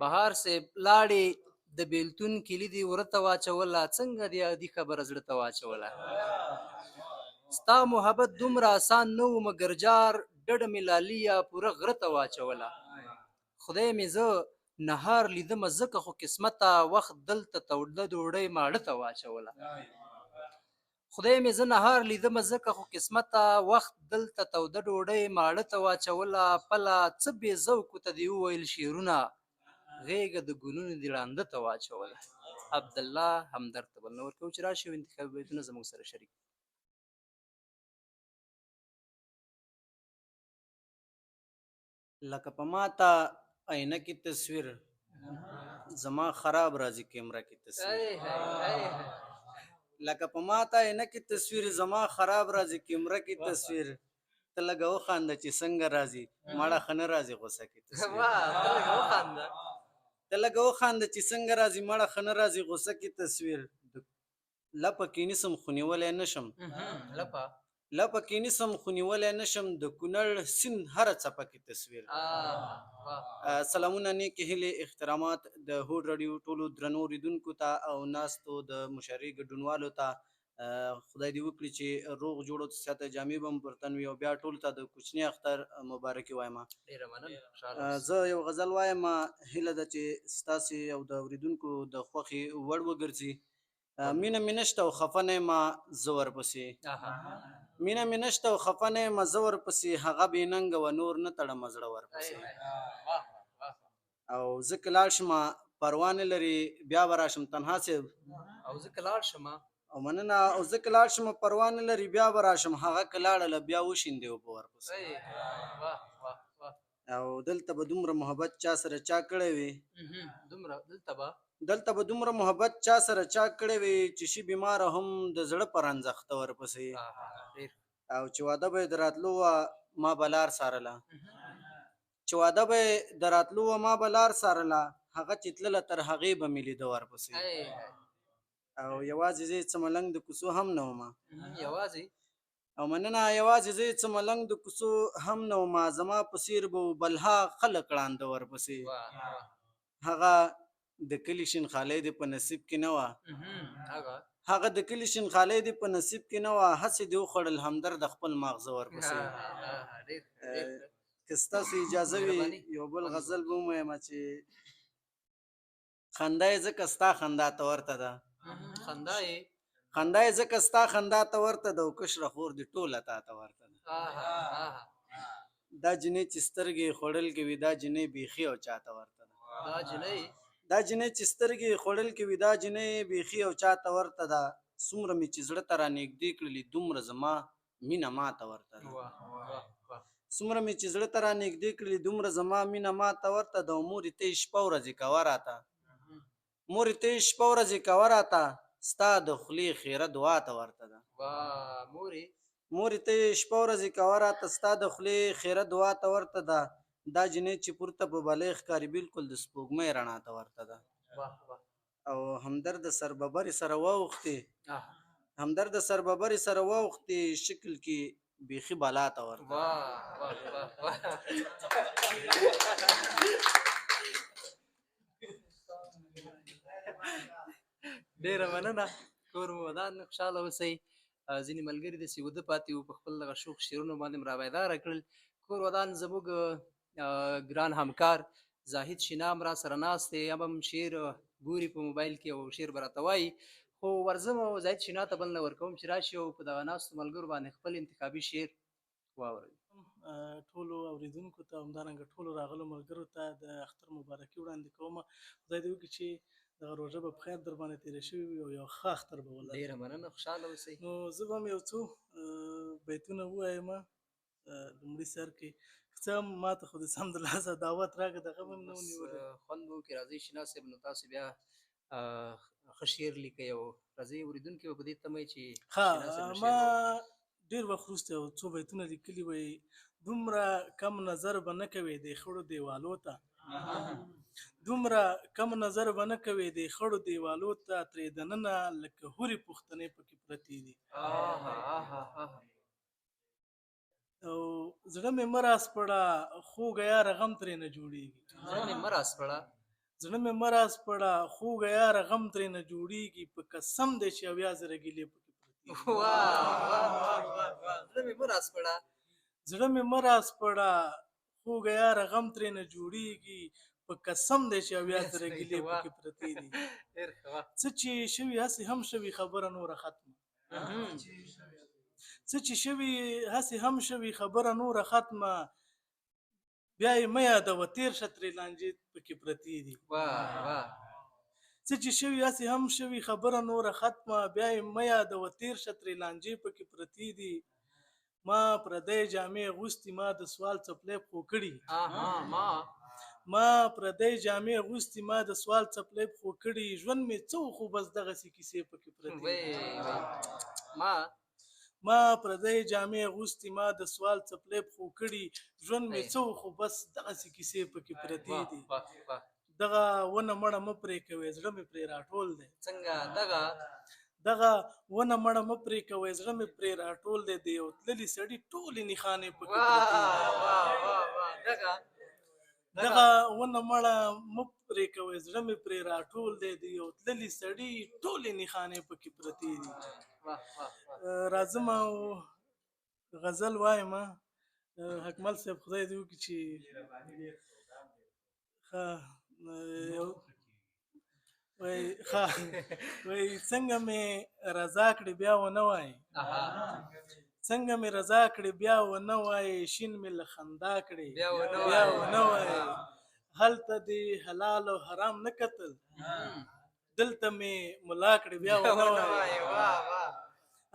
بهار صاحب لاړې د بیلتون کیلي دې وره ته واچوله، څنګه دې عادي خبره زړه ته واچوله. ستا محبت دومره آسان نه و مګر جار ډډه مې لاليه پوره غره ته واچوله. خدای مې زه نهار لیدمه ځکه خو قسمته وخت دلته توده ډوډۍ ماړه ته واچوله. خدای مې زه نهار لیدمه ځکه خو قسمته وخت دلته توده ډوډۍ ماړه ته واچوله. پله څه بې ذوقو ته دې وویل شعرونه غېږه د ګلونو دې ړانده ته واچوله. عبدالله همدرد ته بلنه ورکوو چې راشي او انتخابي بیتونه زموږ سره شریک. لکه په ماته آینه کې تصویر زما خراب راځي کیمره کې تصویر لکه په ماته آینه کې تصویر زما خراب راځي کیمره کې تصویر ته لږه وخانده چې څنګه راځي ماړه ښه نه راځي غوسه کې تصویر ته لږه وخانده چې څنګه راځي ماړه ښه نه راځي غوسه کې تصویر لپه کې نیسم خو نیولی نشم لپه کې نیسم خو نیولی نشم د کونړ سیند هره څپه کې تصویر. سلامونه نیکې هیلې احترامات د هوډ راډیو ټولو درنو اوریدونکو ته او ناستو د مشاعرې ګډونوالو ته خدای دې وکړي چې روغ جوړ او صحته جامې به مو پر تن وي او بیا ټولو ته د کوچني اختر مبارکي وایم. زه یو غزل وایم، هیله ده چې ستاسې او د اوریدونکو د خوښې وړ وګرځي. مینه مې نشته او خفه نه یم زه ورپسې مینه مې نشته او خفه نه یم زه ورپسې هغه بې ننګه وه نور نه تړمه زړه ورپسې او زه که لاړ شمه پروا نه لري بیا به راشم تنها صاحب او زه که لاړ شمه او مننه او زه که لاړ شمه پروا نه لري بیا به راشم هغه که لاړله بیا وشیندې اوبه ورپسې او دلته به دومره محبت چا سره چا کړی وي دلته به دومره محبت چا سره چا کړی وي چې شي بیماره هم د زړه په رنځخته ورپسې او چې واده به یې د راتلو وه ما به لار څارله چې واده به یې د راتلو وه ما به لار څارله هغه چې تلله تر هغې به مې لیده ورپسې او یوازې زه یې څه ملنګ د کوڅو هم نه ومه او مننه یوازې زه یې څه ملنګ د کوڅو هم نه ومه زما په څېر به بلها خلک ړانده ورپسې هغه د کلي شینخالۍ دې په نصیب کې نه وه هغه د کلي شینخالۍ دې په نصیب کې نه وه هسې دې وخوړل همدرد خپل ماغزه ورپسې. که ستاسو اجازه وي یو بل غزل به ووایم چې خندا یې ځکه ستا خندا ته ورته ده خندا یې ځکه ستا خندا ته ورته ده او کشره خور دې ټوله تا ته ورته ده دا جنۍ چې سترګې یې خوړل کې وي دا جنۍ بیخي او چاته ورته ده دا جنۍ چې سترګې یې خوړل کې وي دا جنۍ بیخي او چاته ورته ده څومره مې چې زړه ته رانږدې کړلي دومره زما مینه ماته ورته ده څومره مې چې زړه ته رانږدې کړلي دومره زما مینه ماته ورته ده او مورې ته یې شپه ورځې کوه راته مورې ته یې شپه ورځې کوه راته ستا د خولې خیره دعا ته ورته ده مورې ته یې شپه ورځې کوه راته ستا د خولې خیره دعا ته ورته ده دا جنۍ چې پورته په بالۍ ښکاري بلکل د سپوږمۍ رڼا ته ورته ده او همدرد سرببرې سره واوښتې همدرد سرببرې سره واوښتې شکل کې بیخي بلا ته ورته ډیره مننه کور مو ودان خوشحاله اوسئ. ځینې ملګري داسې وده پاتې وو په خپل دغه شوق شعرونو باندې مې راویداره کړل. کور ودان زموږ ګران همکار زاهد شینام را سره ناست دی هم شعر ګوري په موبایل کې او شعر به راته وایي خو ورځم او زاهد شینا ته بل نه ورکوم چې راشي او په دغه ناستو ملګرو باندې خپل انتخابي شعر واوروي. ټولو اوریدونکو ته همدارنګه ټولو راغلو ملګرو ته د اختر مبارکي وړاندې کوم. خدای دې وکړي چې دغه روژه به په خیر در باندې تېره شوې وي او یو ښه اختر به ولرو. ډېره مننه، خوشحاله اوسئ. نو زه به هم یو څو بیتونه ووایم لومړي سر کې، که څه هم ما ته خو د سمدلاسه دعوت راکړه دغه به هم نه و نیولی. خوند به وکړي. راځئ شینا صاحب، نو تاسو بیا ښه شعر لیکئ او راځئ اورېدونکي به په دې تمه وي چې شینا صاحب له ما شعر ډېر وخت وروسته یو څو بیتونه لیکلي وی: دومره کم نظر به نه کوې د خړو دیوالو ته، دومره کم نظر به نه کوې د خړو دیوالو ته، ترې دننه لکه هورې پښتنې پکې پرتې دي. او زړه مې مه راسپړه خوږه یاره غم ترې نه جوړېږي، زړه مې مه راسپړه زړه مې مه راسپړه خوږه یاره غم ترې نه جوړېږي، په قسم دی چې اویا زره ګیلې پکې پرتې دي. زړه مې مه راسپړه زړه مې مه راسپړه خوږه یاره غم ترې نه جوړېږي، په قسم دی چې اویا زره ګیلې پکې پرتې دي. ډېر ښه. څه چې شوي هسې هم شوي خبره نوره ختمه، څه چې شوي هسې هم شوي خبره نوره ختمه، بیا یې مه یادوه تېر شه ترې لانجې پکې پرتې دي. څه چې شوي هسې هم شوي خبره نوره ختمه، بیا یې مه یادوه تېر شه ترې لانجې پکې پرتې دي. ما پردی جامې اغوستي ما د سوال څپلۍ پښو کړي، ما پردی جامې اغوستي ما د سوال څپلۍ پښو کړي، ژوند مې څه خو بس دغسې کیسې پکې پرتې دي. ما پردی جامې اغوستي ما د سوال څپلۍ پښو کړي، ژوند مې څه خو بس دغسې کیسې پکې پرتې دي. دغه ونه مړه مه پرې کوئ زړه مې پرې راټول دی. څنګه دغه ونه مړه مه پرې کوئ زړه مې پرې راټول دی، د یو تللي سړي ټولې نښانې پکې پرتې دي. دغه ونه مړه مه پرې کوئ زړه مې پرې راټول دی، د یو تللي سړي ټولې نښانې پکې پرتې دي. راځم او غزل وایم. حکمل صاحب خدای دې وکړي چې وایي څنګه مې رضا کړې بیا ونه وایي، څنګه مې رضا کړې بیا ونه وایي، شین مې له خندا کړې بیا ونه وایي، هلته دې حلال او حرام نه کتل دلته مې ملا کړې بیا ونه وایي،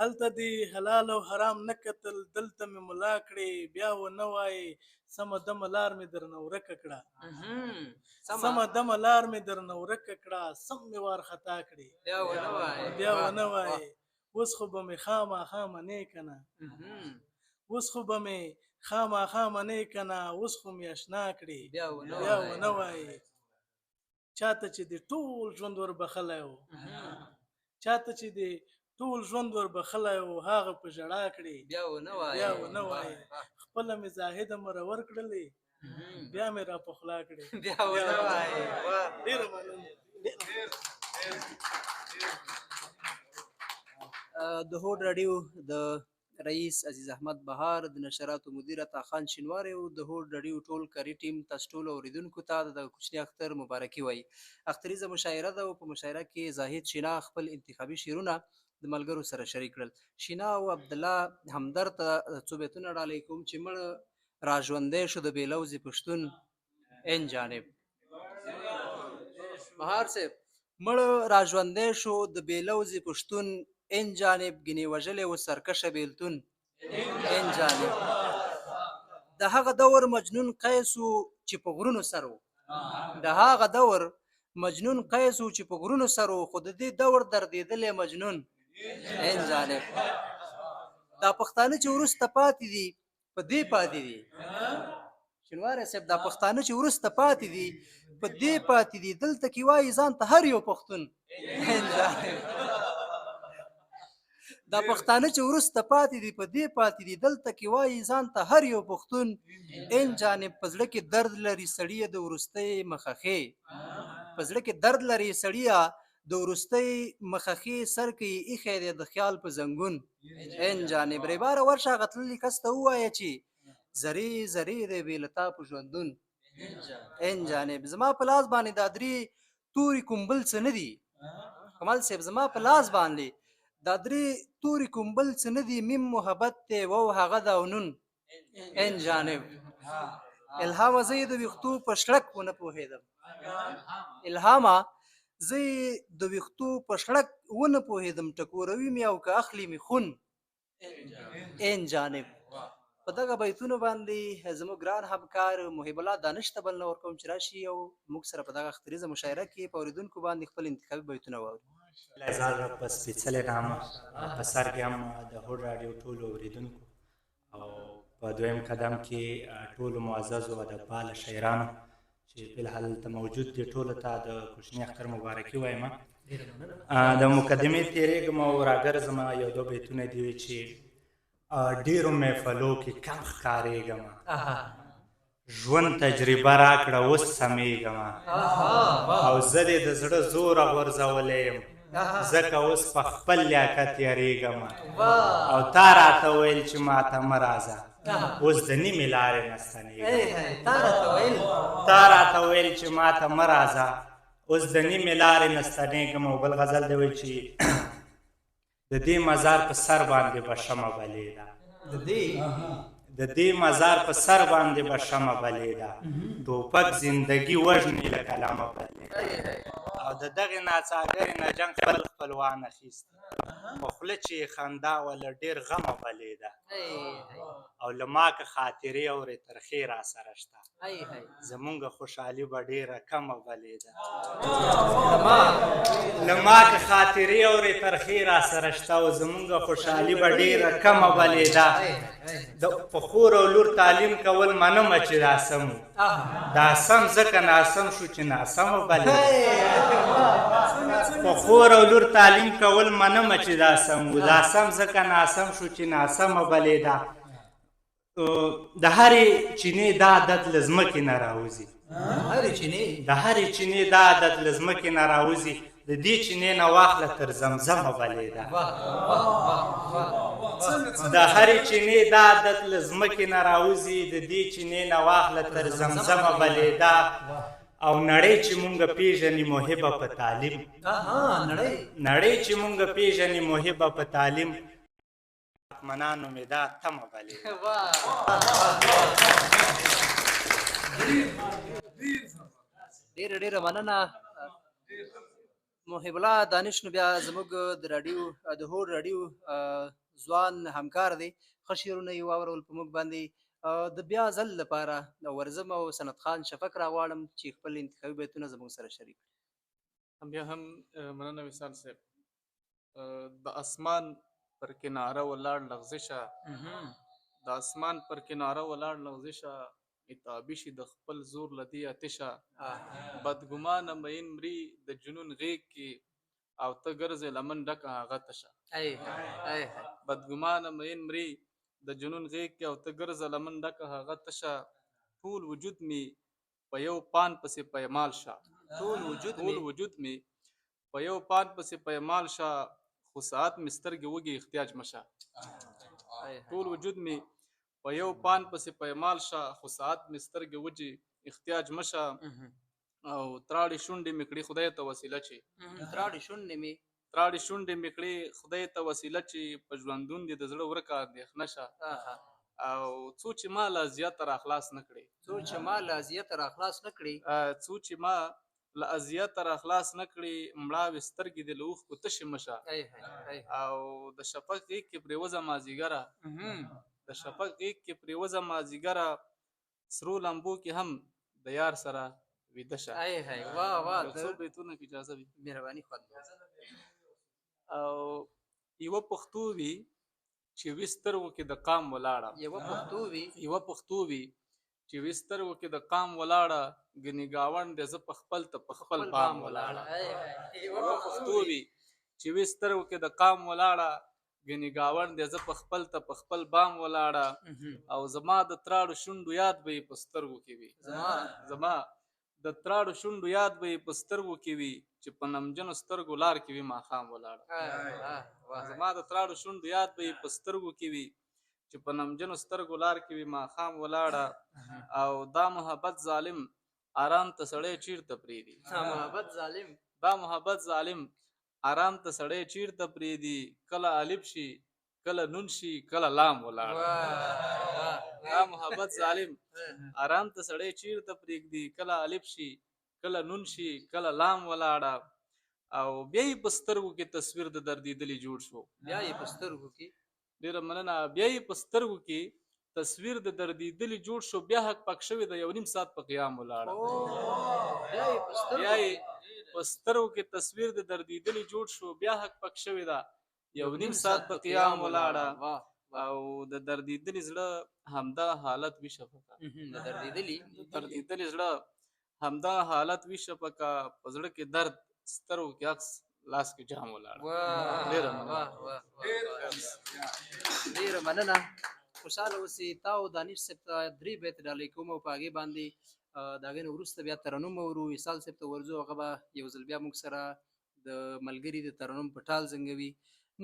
هلته دې حلال او حرام نه کتل دلته مې ملا کړې بیا ونه وایي، سمه دمه لار مې درنه ورکه کړه، سمه دمه لار مې درنه ورکه کړه، سم مې وارخطا کړې بیا ونه وایي، اوس خو به مې خامخا منې که نه، اوس خو به مې خامخا منې که نه، اوس خو مې اشنا کړې بیا ونه وایي، چاته چې دې ټول ژوند وربخلی و، چاته چې دې ټول ژوند وربخلی و، هغه په ژړا کړې بیا ونه وایي، خپله مې زاهده مرور کړلې بیا مې را پخلا کړې بیا ونه وایي. ډېره مننه. د هوډ راډیو د رئیس عزیز احمد بهار، د نشراتو مدیر عطا خان شینواری او د هوډ راډیو ټول کاري ټیم تاسو ټولو اورېدونکو ته د کوچني اختر مبارکي وایي. اختریزه مشاعره ده او په مشاعره کې زاهد شینا خپل انتخابي شعرونه د ملګرو سره شریک کړل. شینا او عبدالله همدرد ته څو بیتونه ډالۍ کوم چې مړ را ژوندی شو د بېلوزې پښتون ان جانب. بهار صاحب، مړ را ژوندی شو د بېلوزې پښتون ان جانب، ګنې وژلی و سرکشه بېلتون ان جانب. د هغه دور مجنون قیس و چې په غرونو سر و، د هغه دور مجنون قیس و چې په غرونو سر و، خو د دې دور دردېدلی مجنون ان جانب. دا پښتانه چې وروسته پاتې دي په دې پاتې دي، شینواری صاحب، دا پښتانه چې وروسته پاتې دي په دې پاتې دي، دلته کې وایي ځان ته هر یو پښتون ان جانب. دا پښتانه چې وروسته پاتې دي په دې پاتې دي، دلته کې وایي ځان ته هر یو پښتون ان جانب. په زړه کې درد لري سړیه د وروستۍ مخخې، په زړه کې درد لري سړیه د وروستۍ مخخې، سر کې یې ایښی دی د خیال په زنګون ان جانب. ریباره ورشه هغه تللي کس ته ووایه چې زرې زرې دی بې له تا په ژوندون ان جانب زما په لاس باندې دا درې توري کومبل څه نه دي کمال صاحب زما په لاس باندې دا درې توري کومبل څه نه دي میم محبت دی وو هغه دا ونون ان جانب الهامه زه د ویښتو په شړک ونه پوهېدم الهامه زه د ویښتو په شړک ونه پوهېدم ټکوروي مې او که اخلي مې خون ان جانب په دغه بیتونو باندې زموږ ګران همکار محب الله دانش ته بلنه ورکوم چې راشي او موږ سره په دغه اختریزه مشاعره کې په اورېدونکو باندې خپل انتخابي بیتونه واوري زار په سپېڅلې نامه په سر کې هم د هوډ راډیو ټولو اورېدونکو او په دویم قدم کې ټولو معززو ادبپاله شاعرانو چې فلحال ته موجود دي ټولو ته د کوچني اختر مبارکي وایم د مقدمې تېرېږم او راګرځم یو دوه بیتونه دي چې ډېرو محفلو کې کم ښکارېږم ژوند تجربه راکړه اوس سمېږم او زه دې د زړه زوره غورځولی یم ځکه اوس په خپل لیاقت یارېږم او تا راته ویل چې ماته مه راځه اوس د نیمې لارې نه ستنېږم تا راته ویل چې ماته مه راځه اوس د نیمې لارې نه ستنېږم او بل غزل دی وایي چې د دې مزار په سر باندې به شمه بلېده د دې مزار په سر باندې به شمه بلېده ټوپک زندګي وژني له قلمه بلېده او د دغې ناڅاګرې نه جنګ خپل خپلوان اخیست په خوله چې یې خندا وله ډېر غمه بلېده او له ما که خاطرې اورې ترخې را سره شته زمونږ خوشحالي به ډېره کمه بلېده له ما که خاطرې اورې ترخې را سره شته او زمونږ خوشحالي به ډېره کمه بلېده په خور او لور تعلیم کول منمه چې دا سم دا سم ځکه ناسم شو چې ناسمه بلېده په خور او لور تعلیم کول منمه چې دا سم دا سم ځکه ناسم شو چې ناسمه بلېده د هرې چینې دا عادت له ځمکې نه راوځي د هرې چینې دا عادت له ځمکې نه راوځي د دې چینې نه واخله تر زمزمه بلېده د هرې چینې دا عادت له ځمکې نه راوځي د دې چینې نه واخله تر زمزمه بلېده او نړۍ چې مونږ پیژني محبه په تعلیم نړۍ چې مونږ پیژني محبه په تعلیم منانو مې دا تمه بلېده ډېره مننه محب الله دانش نو بیا زموږ د راډیو د هوډ راډیو ځوان همکار دی ښه شعرونه یې واورول په موږ باندې د بیا ځل لپاره ورځم او سند خان شفق راغواړم چې خپل انتخابي بیتونه زموږ سره شریک بیا هم مننه وصال صاحب د اسمان پر کناره ولاړ لغزشه د اسمان پر کناره ولاړ لغزشه اتابي شي د خپل زور لدی آتشه بدګمانه مین مري د جنون غیږ کې او ته ګرځې لمن ډکه هغه تشه بدګمانه مین مري د جنون غیږ کې او ته ګرځه لمن ډکه هغه تشه ټول وجود می په یو پان پسې پیمال شه ټول وجود می په یو پان پسې پیمال شه خو ساعت مې سترګې وږي احتیاج مشه ټول وجود می په یو پان پسې پیمال شه خو ساعت مې سترګې وږي احتیاج مشه او تراړې شونډې مې کړې خدای ته وسیله چې تراړې شونډې مې کړې خدای ته وسیله چې په ژوندون دې د زړه ورکه اندېښنه شه او څو چې ما له اذیته راخلاص نه کړې څو چې ما له اذیته راخلاص نه کړې مړاوې سترګې دې له اوښکو تشې مشه او د شفق غیږ کې پرېوځه مازدیګره د شفق غیږ کې پرېوځه مازدیګره سرو لمبو کې هم د یار سره ویده شه څو بیتونه کې اجازه وي مهرباني خوند او یوه پښتو وي چې وي سترګو کې د قام ولاړه یوه پښتو وي چې وي سترګو کې د قام ولاړه ګنې ګاونډ دی زه په خپل ته په خپل بام ولاړه یوه پښتو وي چې وي سترګو کې د قام ولاړه ګنې ګاونډ دی زه په خپل ته په خپل بام ولاړه او زما د تراړو شونډو یاد به یې په سترګو کې وي زما د تراړو شونډو یاد به یې په سترګو کې وي چې په نمجنو سترګو لار کې وي ماښام ولاړه زما د تراړو شونډو یاد به یې په سترګو کې وي چې په نمجنو سترګو لار کې وي ماښام ولاړه او دا محبت ظالم آرام ته سړی چیرته پرېږدي محبت ظالم دا محبت ظالم آرام ته سړی چیرته پرېږدي کله الف شي کله نون شي کله لام ولاړه دا محبت ظالم آرام ته سړی چیرته پرېږدي کله الف شي کله نون شي کله لام ولاړه او بیا یې په سترګو کې تصویر د دردېدلي جوړ شو بیا یې په سترګو کې ډېره مننه بیا یې په سترګو کې تصویر د دردېدلي جوړ شو بیا حق پک شوی د 1.5 ساعت په قیام ولاړه بیا یې په سترګو کې تصویر د دردېدلي جوړ شو بیا حق پک شوی ده 1.5 ساعت په قیام ولاړه او د دردېدلي زړه همدا حالت وي شفقه د دردېدلي زړه همدا حالت وي شفقه په زړه کې درد سترګو کې عکس لاس کې جام ولاړه ډېره مننه ډېره مننه خوشحاله اوسئ تا او دانش صاحب ته 3 بیت ډالۍ کوم او په هغې باندې د هغې نه وروسته بیا ترنم اورو وصال صاحب ته ورځو هغه به یو ځل بیا موږ سره د ملګري د ترنم په ټال زنګوي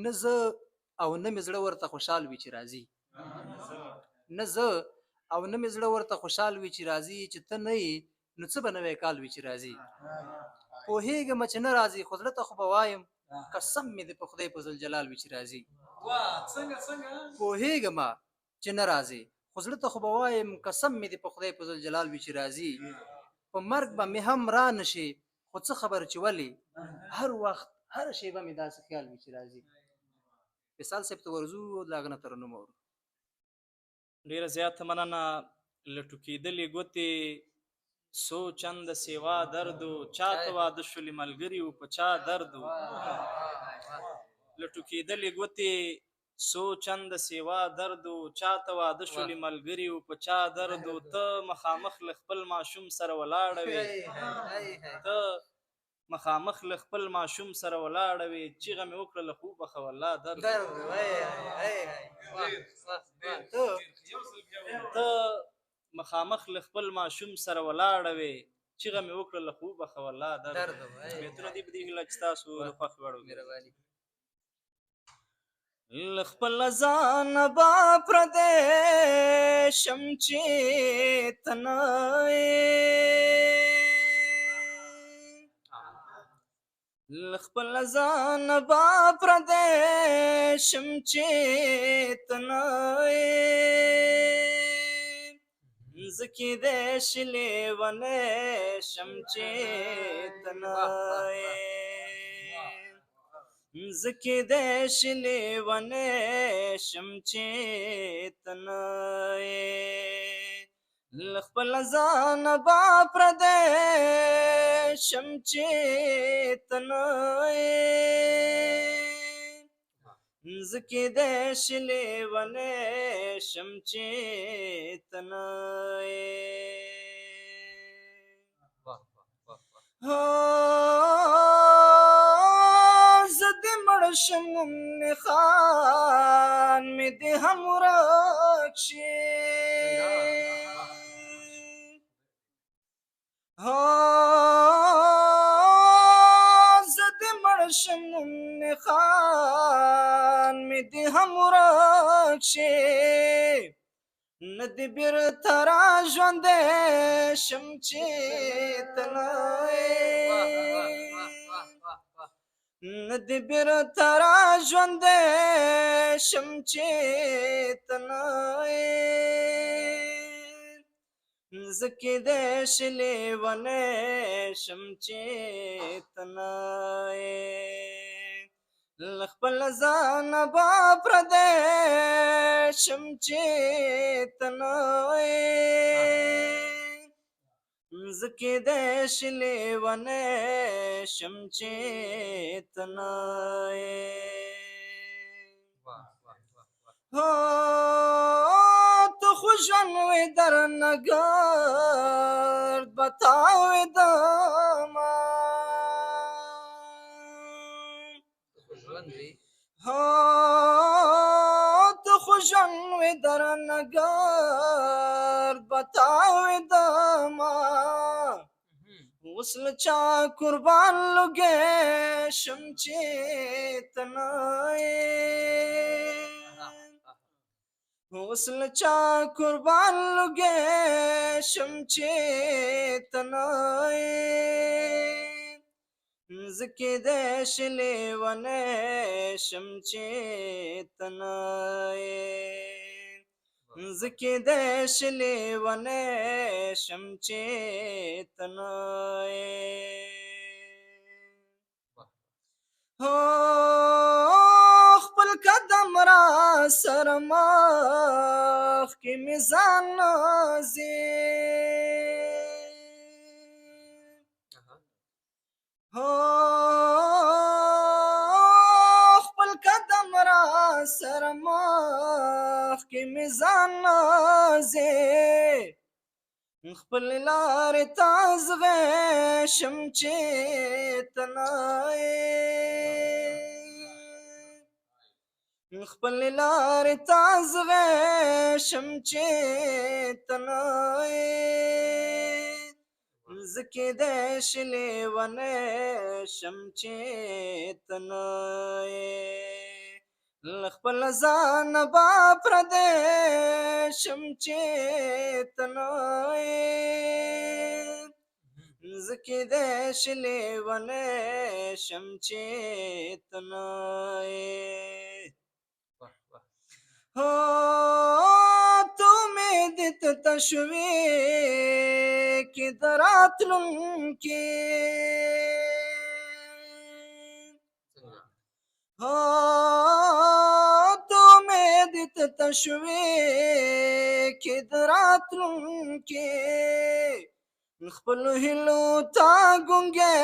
نه زه او نه مې زړه ورته خوشحال وي چې راځي نه زه او نه مې زړه ورته خوشحال وي چې راځي چې ته نه یې نو څه به نوی کال وي چې راځي پوهېږم چې نه راځي خو زړه ته خو به وایم قسم مې د په خدای په ذوالجلال وي چې راځي پوهېږم چې نه راځي خو زړه ته خو به وایم قسم مې د په خدای په ذوالجلال وي چې راځي په مرګ به مې هم را نشي خو څه خبر چې ولې هر وخت هر شیبه مې داسې خیال وي چې راځي وصال صاحب ته ورځو د هغه نه ترنم اورو ډېره زیاته مننه له ټوکېدلې ګوتې سو چند سیوا دردو چاته واده شولې ملګري و په چا دردو له ټوکېدلې ګوتې سو چند سیوا دردو چاته واده شولې ملګري و په چا دردو ته مخامخ له خپل ماشوم سره ولاړه وې ته مخامخ له خپل ماشوم سره ولاړه وې چیغه مې وکړه له خوبه خو الله درد ته مخامخ له خپل ماشوم سره ولاړه وې چیغه مې وکړه له خوبه خو الله درد بیتونه دي په دې هیله چې تاسو د خوښې وړ وګورئ له خپل ځانه به پردی شم چې ته نه له خپل ځانه به پردی شم چې ته نه زه کیدای شي لیونی شم چې ته نه زه کیدای شي لیونی شم چې ته نه له خپل ځانه به پردی شم چې ته نه زه کیدای شي لیونی شم چې ته نه زه دې مړ شم خان مې دې هم ورک شي زه دې مړ شم خان مې دې هم ورک شي نه دې بیرته را ژوندی شم چې ته نه نه دې بیرته را ژوندی شم چې ته نه زه کیدای شي لیونی شم چې ته نه له خپل ځانه به پردی شم چې ته نه زه کیدای شي لیونی شم چې ته نه ته خو ژوند وې درنه ګرد بتاوې دما ته خو ژوند وې درنه ګرد بتاوې دما اوس له چا قربان لوګې شم چې ته نه اوس له چا قربان لږې شم چې ته نه یې زه کیدای شي لیونی شم چې ته نه یې زه کیدای شي لیونی شم چې ته نه یې هو خپل قدم را سره مخکې مې ځان ځي خپل قدم را سره مخکې مې ځان ځي خپل لارې ته زغشم چې ته نه یې خپل لارې ته زغشم چې ته نه یې زه کیدای شي لیونی شم چې ته نه یې له خپل ځانه به پردی شم چې ته نه یې زه کیدای شي لیونی شم چې ته نه یې تو امید ته تشوي کې د راتلونکي تو امید ته تشوي کې د راتلونکي خپلو هیلو ته ګونګی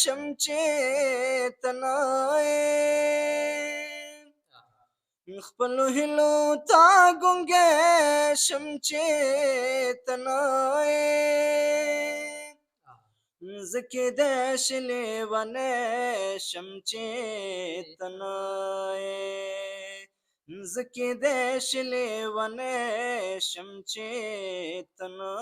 شم چې ته نه یې خپلو هیلو ته ګونګی شم چې ته نه یې زه کیدای شي لیونی شم چې ته نه یې زه کیدای شي لیونی شم چې ته نه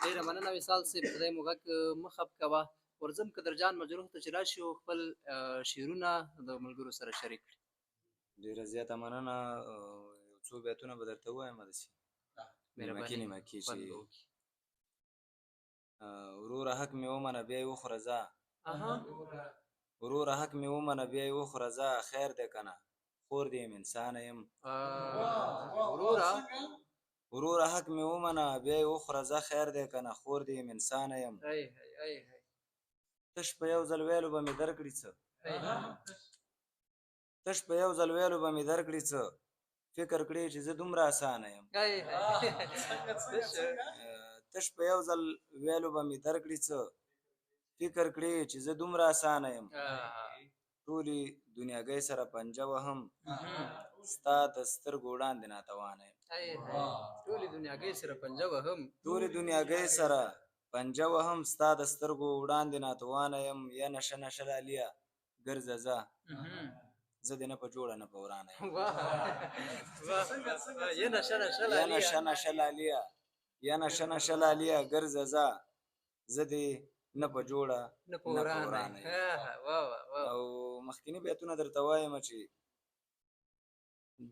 ډېره مننه وصال صاحب خدای مو غږ مه خپ کوه ورځم قدرجان مجروح ته چې راشي او خپل شعرونه د ملګرو سره شریک کړي ډېره زیاته مننه یو څو بیتونه به درته ووایم داسې نیمکې نیمکې چې وروره حق مې ومنه بیا یې وخوره ځه وروره حق مې ومنه بیا یې وخوره ځه خیر دی که نه خور دې یم انسانه یم وروره حق مې ومنه بیا یې وخوره ځه خیر دی که نه خور دې یم انسانه یم تش په یو ځل ویلو به مې درکړي څه تش په یو ځل ویلو به مې درکړي څه فکر کړې چې زه دومره اسانه یم تش په یو ځل ویلو به مې درکړي څه فکر کړې چې زه دومره اسانه یم ټولې دنیاګۍ سره پنجه وهم ستا د سترګو وړاندې ناتوانه یم ټولې دنیاګۍ سره پنجه وهم ټولې دنیاګۍ سره پنجه وهم ستا د سترګو وړاندې ناتوانه یم یا نشه نشه لاليه ګرځه ځه زه دې نه په جوړه نه په ورانه یم یا نشه نشه یا نشه نشه لاليه یا نشه نشه لاليه ګرځه ځه زه دې نه په جوړه نه په ورانه یم او مخکیني بیتونه درته وایم چې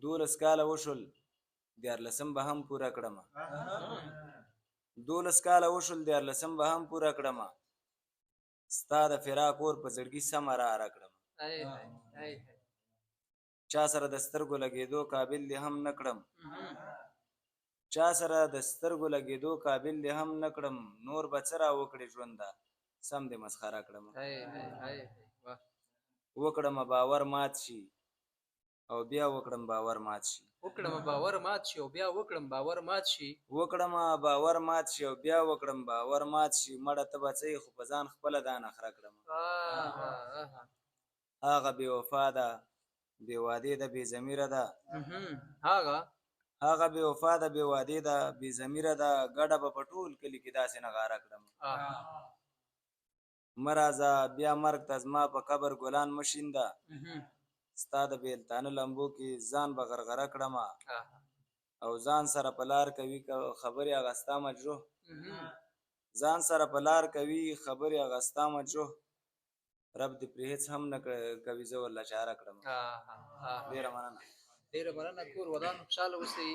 12 کاله وشول 14 به هم پوره کړم 12 کاله وشول 14 به هم پوره کړم ستا د فراق اور په زړګي سمه را کړم چا سره د سترګو لګېدو قابل دې هم نه کړم چا سره د سترګو لګېدو قابل دې هم نه کړم نور به څه را وکړې ژونده سم دې مسخره کړم وکړم باور مات شي او بیا وکړم باور مات شي وکړم باور مات شي او بیا وکړم باور مات شي وکړم باور مات شي او بیا وکړم باور مات شي مړه ته به څه خو په ځان خپله دا نخره کړم هغه بې وفا ده بې وادې ده بې ضمیره ده هغه بې وفا ده بې وادې ده بې ضمیره ده ګډه به په ټول کلي کې داسې نغاره کړم مه راځه بیا مرګ ته زما په قبر ګلان مه شینده ستا د بیلتانه لمبو کې ځان به غرغره کړم او ځان سره په لار کوي خبرې هغه ستا مجروح ځان سره په لار کوي خبرې هغه ستا مجروح رب دې پرې هېڅ هم نه کوي زه ورله چاره کړم ډېره مننه ډېره مننه کور ودان خوشحاله اوسئ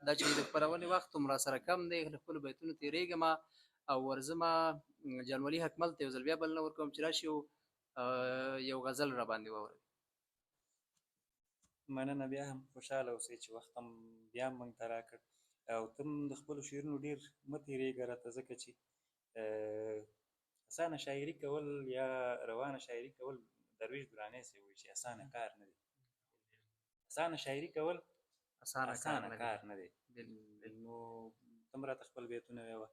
دا چې د خپرونې وخت هم راسره کم دی له خپلو بیتونو تېرېږم او ورځمه جانولي حکمل ته یو ځل بیا بلنه ورکوم چې راشي یو غزل راباندې واوروي مننه بیا هم خوشحاله اوسئ چې وخت هم بیا هم موږ ته راکړ او ته هم د خپلو شعرونو ډېر مه تېرېږه راته ځکه چې اسانه شاعري کول یا روانه شاعري کول درویش درانۍ صاحب وایي چې اسانه کار نه دی اسانه شاعري کول اسانه کار نه دی نو ته هم راته خپل بیتونه ویوه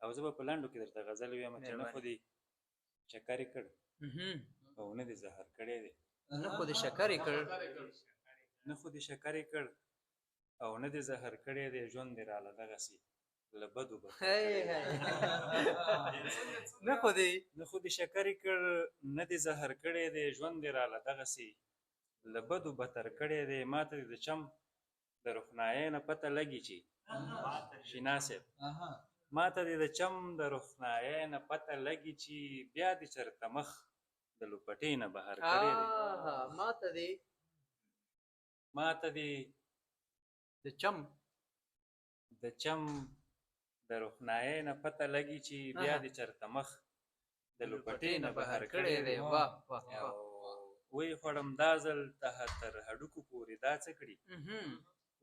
او زه به په لنډو کې درته غزل ویم چې نه خو دې چکر یې کړ او نه دې زهر کړی دی نه خو دې شکر یې کړ نه خو دې شکر یې کړ او نه دې زهر کړی دی ژوند دې راله دغسې له بدو به نه خو دې شکر یې کړ نه دې زهر کړی دی ژوند دې راله دغسې له بدو بتر کړی دی ما ته د چم د روښنایۍ نه پته لګي چې شینا صاحب ما ته د چم د روښنایۍ نه پته لګي چې بیا دې چېرته مخ د لوپټۍ نه بهر کړی دی ما ته دې د چم د روښنایۍ نه پته لګي چې بیا دې چېرته مخ د لوپټۍ نه بهر کړی دی وی خوړم دا ځل تر هډوکو پورې دا څه کړي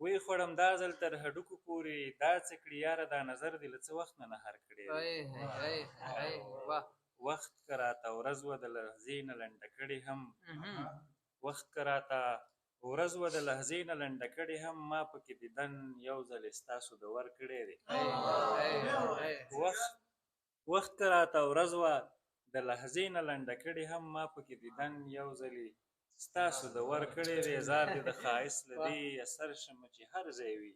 وی خوړم دا ځل تر هډوکو پورې دا څه کړي یاره دا نظر دې له څه وخت نه هر کړی وخت که راته ورځ وه د لحظې نه لنډه کړې هم وخت که راته ورځ وه د لحظې نه لنډه کړې هم ما پکې دیدن یو ځل ستاسو د ور کړی دی وخت که راته ورځ وه د لحظې نه لنډه کړې هم ما پکې دیدن یو ځلې ستاسو د ور کړی دی زار دې د ښایست له دې اثر شمه چې هر ځای وي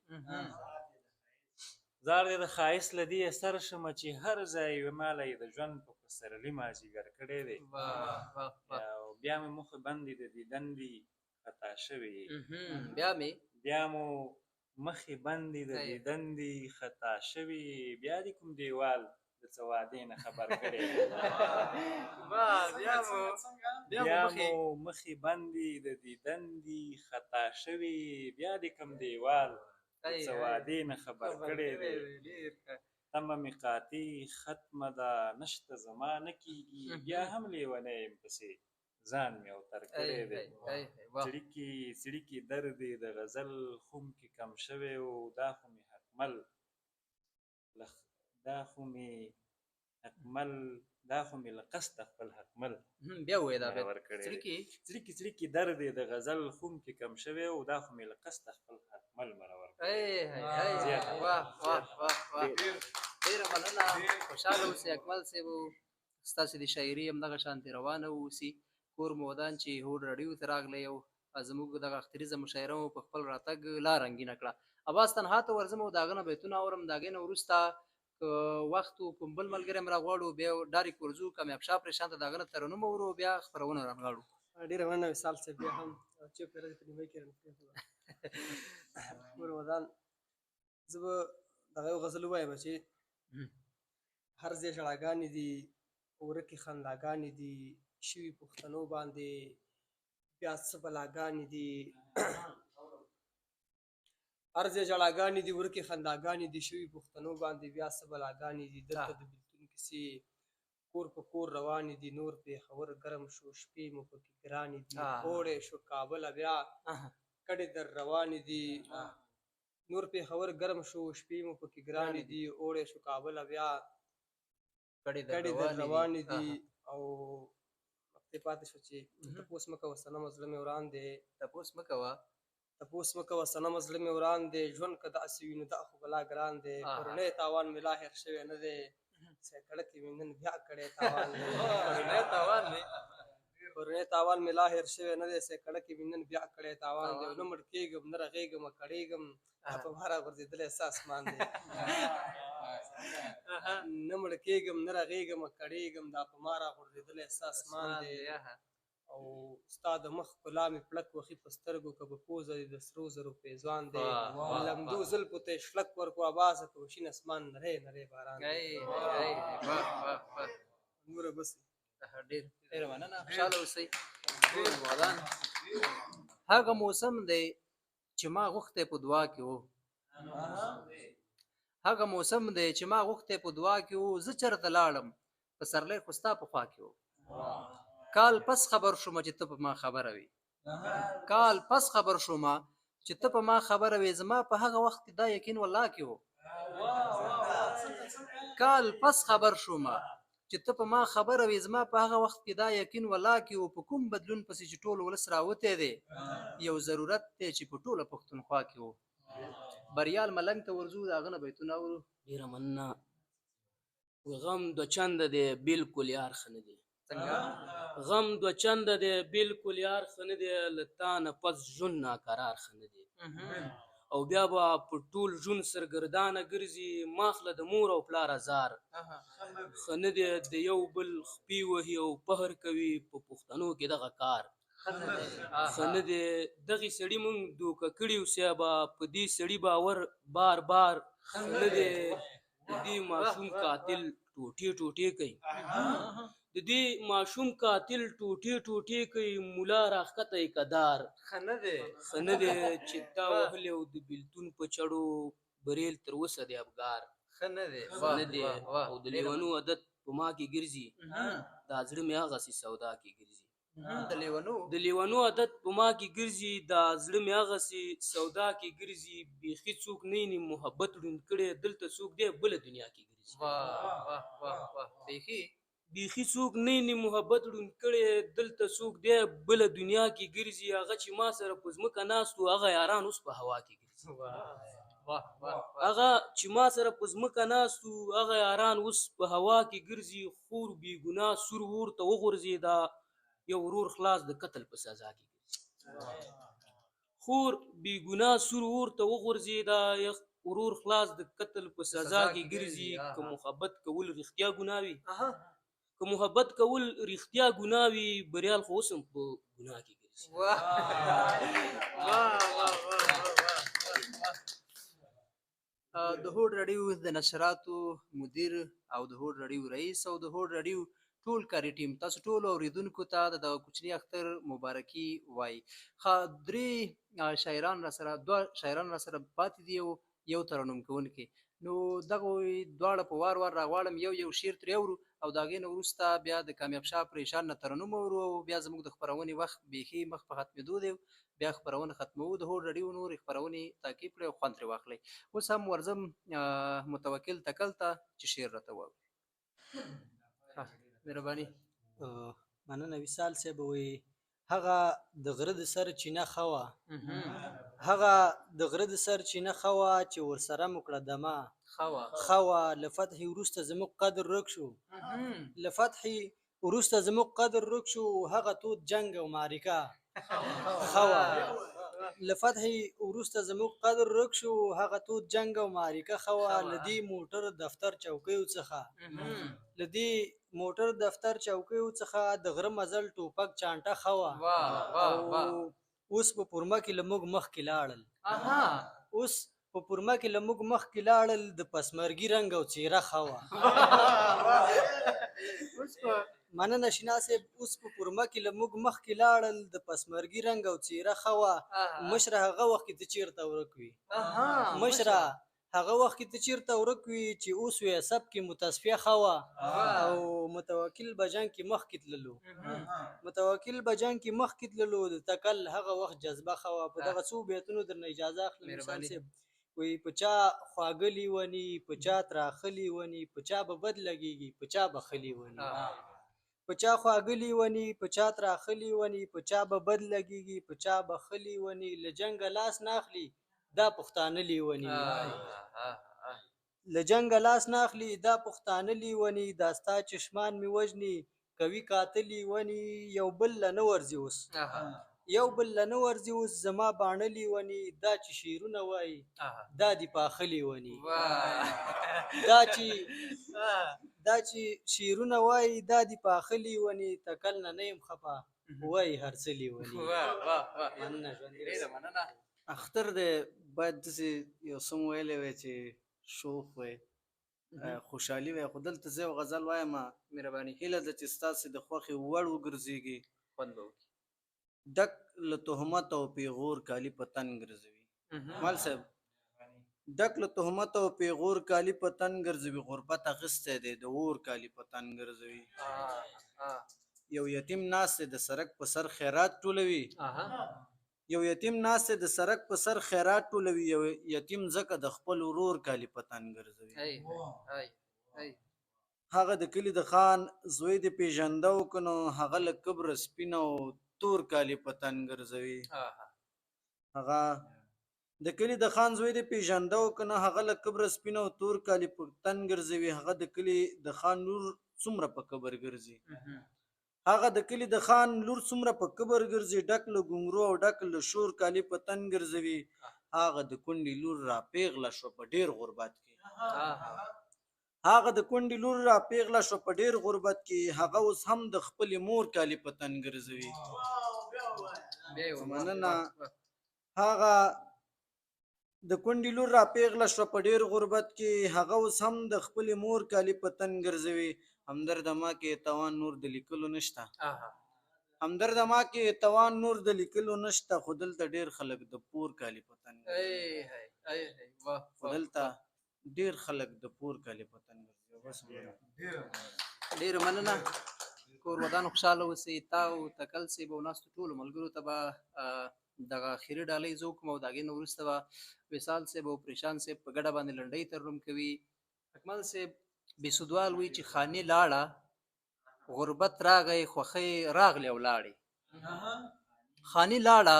زار دې د ښایست له دې اثر شمه چې هر ځای وي ماله یې د ژوند په پسرلي مازدیګر کړی دی او بیا مې مخې بندې د دیدن دي خطا شوې بیا مو مخې بندې د دیدن دي خطا شوې بیا دې کوم دیوال د څه وعدې نه خبر کړی بیا مو مخې بندې د دیدن دي خطا شوې بیا دې کوم دیوال د څه وعدې نه خبر کړی دی تمه مې قاطع ختمه ده نشته زما نه کېږي بیا هم لیونی یم پسې ځان مې اوتر کړی دی څړیکې درد یې د غزل خم کې کم شوی و دا خو مې حکمل له قصده خپل حکمل څړیکې درد یې د غزل خم کې کم شوی و دا خو مې له قصده خپل حکمل مرور ډېره مننه خوشحاله اوسئ اکمل صاحب ستاسې د شاعري همدغه شانتې روانه واوسي کور مو ودان چې هوډ راډیو ته راغلی او زموږ دغه اختریزه مشاعره مو په خپل راتګ لا رنګینه کړه عباس تنها ته ورځم او د هغه نه بیتونه اورم د هغې نه وروسته که وخت و کوم بل ملګری م راغواړو بیا ډایرکټ ورځو کامیاب شاه پرېشان ته د هغه نه ترنم اورو بیا خپرونه رانغاړو ډېره مننه وصال صاحب بیا هم چوپ یې په نیمه کې رانپرېښوده کور ودان زه به دغه یو غزل ووایم چې هر ځای ژړاګانې دي ورکې خنداګانې دي شوي پښتنو باندې بیا څه بلاګانې دي هر ځای ژړاګانې دي ورکې خنداګانې دي شوي پښتنو باندې بیا څه بلاګانې دي دلته د بېلتون کیسې کور په کور روانې دي نور پېښور ګرم شو شپې مو پکې ګرانې دي اوړی شو کابله بیا کډې در روانې دي نور پېښور ګرم شو شپې مو پکې ګرانې دي اوړی شو کابله بیا کډې در روانې دي او وختې پاتې شو چې تپوس مه کوه صنمه زړه مې وران دی تپوس مه کوه صنمه زړه مې وران دی ژوند که داسې وي نو دا خو بلا ګران دی پرونی تاوان مې لا هېر شوی نه دی سیکړه کې مې نن بیا کړی تاوان دی پرونی تاوان مې لا هېر شوی نه دی سیکړه کې مې نن بیا کړی تاوان دی نه مړ کېږم نه رغېږم کړېږم په ما راغورځېدلی څه اسمان دی نه مړ کېږم نه رغېږم کړېږم دا په ما راغورځېدلی څه اسمان دی او ستا د مخ ښکلا مې پړک وخي په سترګو که به پوزه دې د سرو زرو پېزوان دی لمدو زلفو ته یې شلک ورکړو اباسه که شین اسمان نری نری باران دی نوره بس ډېره مننه، خوشحاله اوسئ ټول هیوادوال. هغه موسم دی چې ما غوښتی په دعا کې و، هغه موسم دی چې ما غوښتی په دعا کې و، زه چېرته لاړم پسرلی خو ستا په خوا کې و. کال پس خبر شومه چې ته په ما خبره وې، کال پس خبر شومه چې ته په ما خبره وې، زما په هغه وخت کې دا یقین والله کې و. کال پس خبر شومه چې ته په ما خبره وې، زما په هغه وخت کې دا یقین والله کې و. په کوم بدلون پسې چې ټول ولس راوتی دی، یو ضرورت دی چې په ټوله پښتونخوا کې و. بریال ملنګ ته ورځو، د هغه نه بیتونه اورو. ډېره مننه. غم دوه چنده دی بلکل یار ښه نه دی. غم دوه چنده دی بلکل یار ښه نه دی، له تا نه پس ژوند ناقرار ښه نه دی. او بیا به په ټول ژوند سرګردانه ګرځي، ماخله د مور او پلار ازار ښه نه دی. د یو بل خپې وهي او پهر کوي، په پښتنو کې دغه کار ښه نه دی. دغې سړي مونږ دوکه کړي یو صیبه، په دې سړي باور بار بار ښه نه دی. د دې ماشوم قاتل ټوټې ټوټې کوي، د دې ماشوم قاتل ټوټې ټوټې کوي، مولا راښکته یې کدار ښه نه دی. چې تا وهلی او د بېلتون په چړو بریل تر اوسه دی افګار ښه نه دی. او د لیونو عادت په ما کې ګرځي، دا زړه مې هغسې سودا کې ګرځي. د لیونو عادت په ما کې ګرځي، دا زړه مې هغسې سودا کې ګرځي. بیخي څوک نه یې محبت ړوند کړی، دلته څوک دی بله دنیا کې ګرځي. بیخي څوک نه یې محبت ړوند کړی، دلته څوک دی بله دنیا کې ګرځي. هغه چې ما سره په ځمکه ناست و، هغه یاران اوس په هوا کې ګرځي. هغه چې ما سره په ځمکه ناست و، هغه یاران اوس په هوا کې ګرځي. خور بې ګناه سور اور ته وغورځېده، یو ورور خلاص د قتل په سزا کې ګرځي. خور بې ګناه سور اور ته وغورځېده، ورور خلاص د قتل په سزا کې ګرځي. که محبت کول رښتیا ګناه وي، که محبت کول رښتیا ګناه وي، بریال خو اوس هم په ګناه کې ګرځي. د هوډ راډیو د نشراتو مدیر او د هوډ راډیو رئیس او د هوډ راډیو ټول کاري ټیم، تاسو ټولو اوریدونکو ته د دغه کوچني اختر مبارکي وایي. درې شاعران را سره، دوه شاعران را سره پاتې دي او یو ترنم کوونکی. نو دغه دواړه په وار وار راغواړم، یو شعر ترې اورو او د هغې نه وروسته بیا د کامیاب شاه پریشان نه ترنم اورو، او بیا زموږ د خپرونې وخت بیخي مخ په ختمېدو دی، بیا خپرونه ختموو. د هوډ راډیو نورې خپرونې تعقیب کړئ او خوند ترې واخلئ. اوس هم ورځم متوکل تکل ته چې شعر راته واوري. مهرباني. مننه وصال صاحب. وایي هغه د غره د سر چینه ښه وه، هغه د غره د سر چینه ښه وه، چې ورسره مو کړه دمه ښه وه. له فتحې وروسته زموږ قدر ورک شو، له فتحې وروسته زموږ قدر ورک شو، هغه تود جنګ او معرکه ښه وه. له فتحې وروسته زموږ قدر ورک شو، هغه تود جنګ او معرکه ښه وه. له دې موټر دفتر چوکیو څخه، له دې موټر دفتر چوکیو څخه، د غره مزل ټوپک چانټه ښه وه. او اوس په پورمه کې له موږ مخکې لاړل، اوس په پورمه کې له موږ مخکې لاړل، د پسمرګي رنګ او څېره ښه وه. مننه شینا صاحب. اوس په پورمه کې له موږ مخکې لاړل، د پسمرګي رنګ او څېره ښه وه. مشره هغه وخت کې ته چېرته ورک وي، مشره هغه وخت کې ته چېرته ورک وي، چې اوس وې سب کې متصفیه ښه وه. او متوکل به جنګ کې مخکې تللو، متوکل به جنګ کې مخکې تللو، د تکل هغه وخت جذبه ښه وه. په دغه څو بیتونو درنه اجازه اخلم وصال صاحب. وایي په چا خواږه لیوني، په چا تراښه لیوني، په چا به بد لګېږي، په چا به ښه لیوني. په چا خواږه لیوني، په چا تراښه لیوني، په چا به بد لګېږي، په چا به ښه لیوني. له جنګه لاس نه اخلي دا پښتانه لیوني، له جنګه لاس نه اخلي دا پښتانه لیوني. دا ستا چشمان مې وژني کوي قاتل لیوني. یو بل له نه ورځي اوس، یو بل له نه ورځي اوس، زما باڼه لیوني. دا چې شعرونه وایي دا دې پاخه لیوني، دا چې شعرونه وایي دا دې پاخه لیوني. تکل نه نه یم خفه وایي هر څه لیوني. مننه. اختر دی باید داسې یو څه مو ویلی وی چې شوق وی خوشحالي وي خو دلته زه یو غزل وایم مهرباني هیله ده چې ستاسې د خوښې وړ وګرځېږي خوند به وکړي. ډک له تهمت او پیغور کالي په تن ګرځوي مال صاحب ډک له تهمت او پیغور کالي په تن ګرځوي غربت اخیستی دی د اور کالي په تن ګرځوي یو یتیم ناست دی د سرک په سر خیرات ټولوي یو یتیم ناست دی د سرک په سر خیرات ټولوي یو یتیم ځکه د خپل ورور کالي په تن ګرځوي هغه د کلي د خان زوی د پیژنده وکنو هغه له کبره سپین او تور کالي په تن ګرځوي هغه د کلي د خان زوی د پیژنده وکنو هغه له کبره سپین او تور کالي په تن ګرځوي هغه د کلي د خان لور څومره په کبر ګرځي هغه د کلي د خان لور څومره په کبر ګرځي ډک له ګونګرو او ډک له شور کالي په تن ګرځوي هغه د کونډې لور را پیغله شوه په ډېر غربت کې هغه د کونډې لور را پیغله شوه په ډېر غربت کې هغه اوس هم د خپلې مور کالي په تن ګرځوي مننه هغه د کونډې لور را پیغله شوه په ډېر غربت کې هغه اوس هم د خپلې مور کالي په تن ګرځوي همدرده ما کې توان نور د لیکلو نشته همدرده ما کې توان نور د لیکلو نشته خو دلته ډېر خلک د پور کالي په تن خو دلته ډېر خلک د پور کالي په تن ډېره مننه کور ودان خوشحاله اوسئ تا او تکل صاحب او ناستو ټولو ملګرو ته به دغه اخري ډالۍ زه وکړم او د هغې نه وروسته به وصال صاحب او پریشان صاحب په ګډه باندې لنډۍ ترنم کوي اکمل صاحب بېسودوال وایي چې خانې لاړه غربت راغی خوښۍ راغلې او لاړې خانې لاړه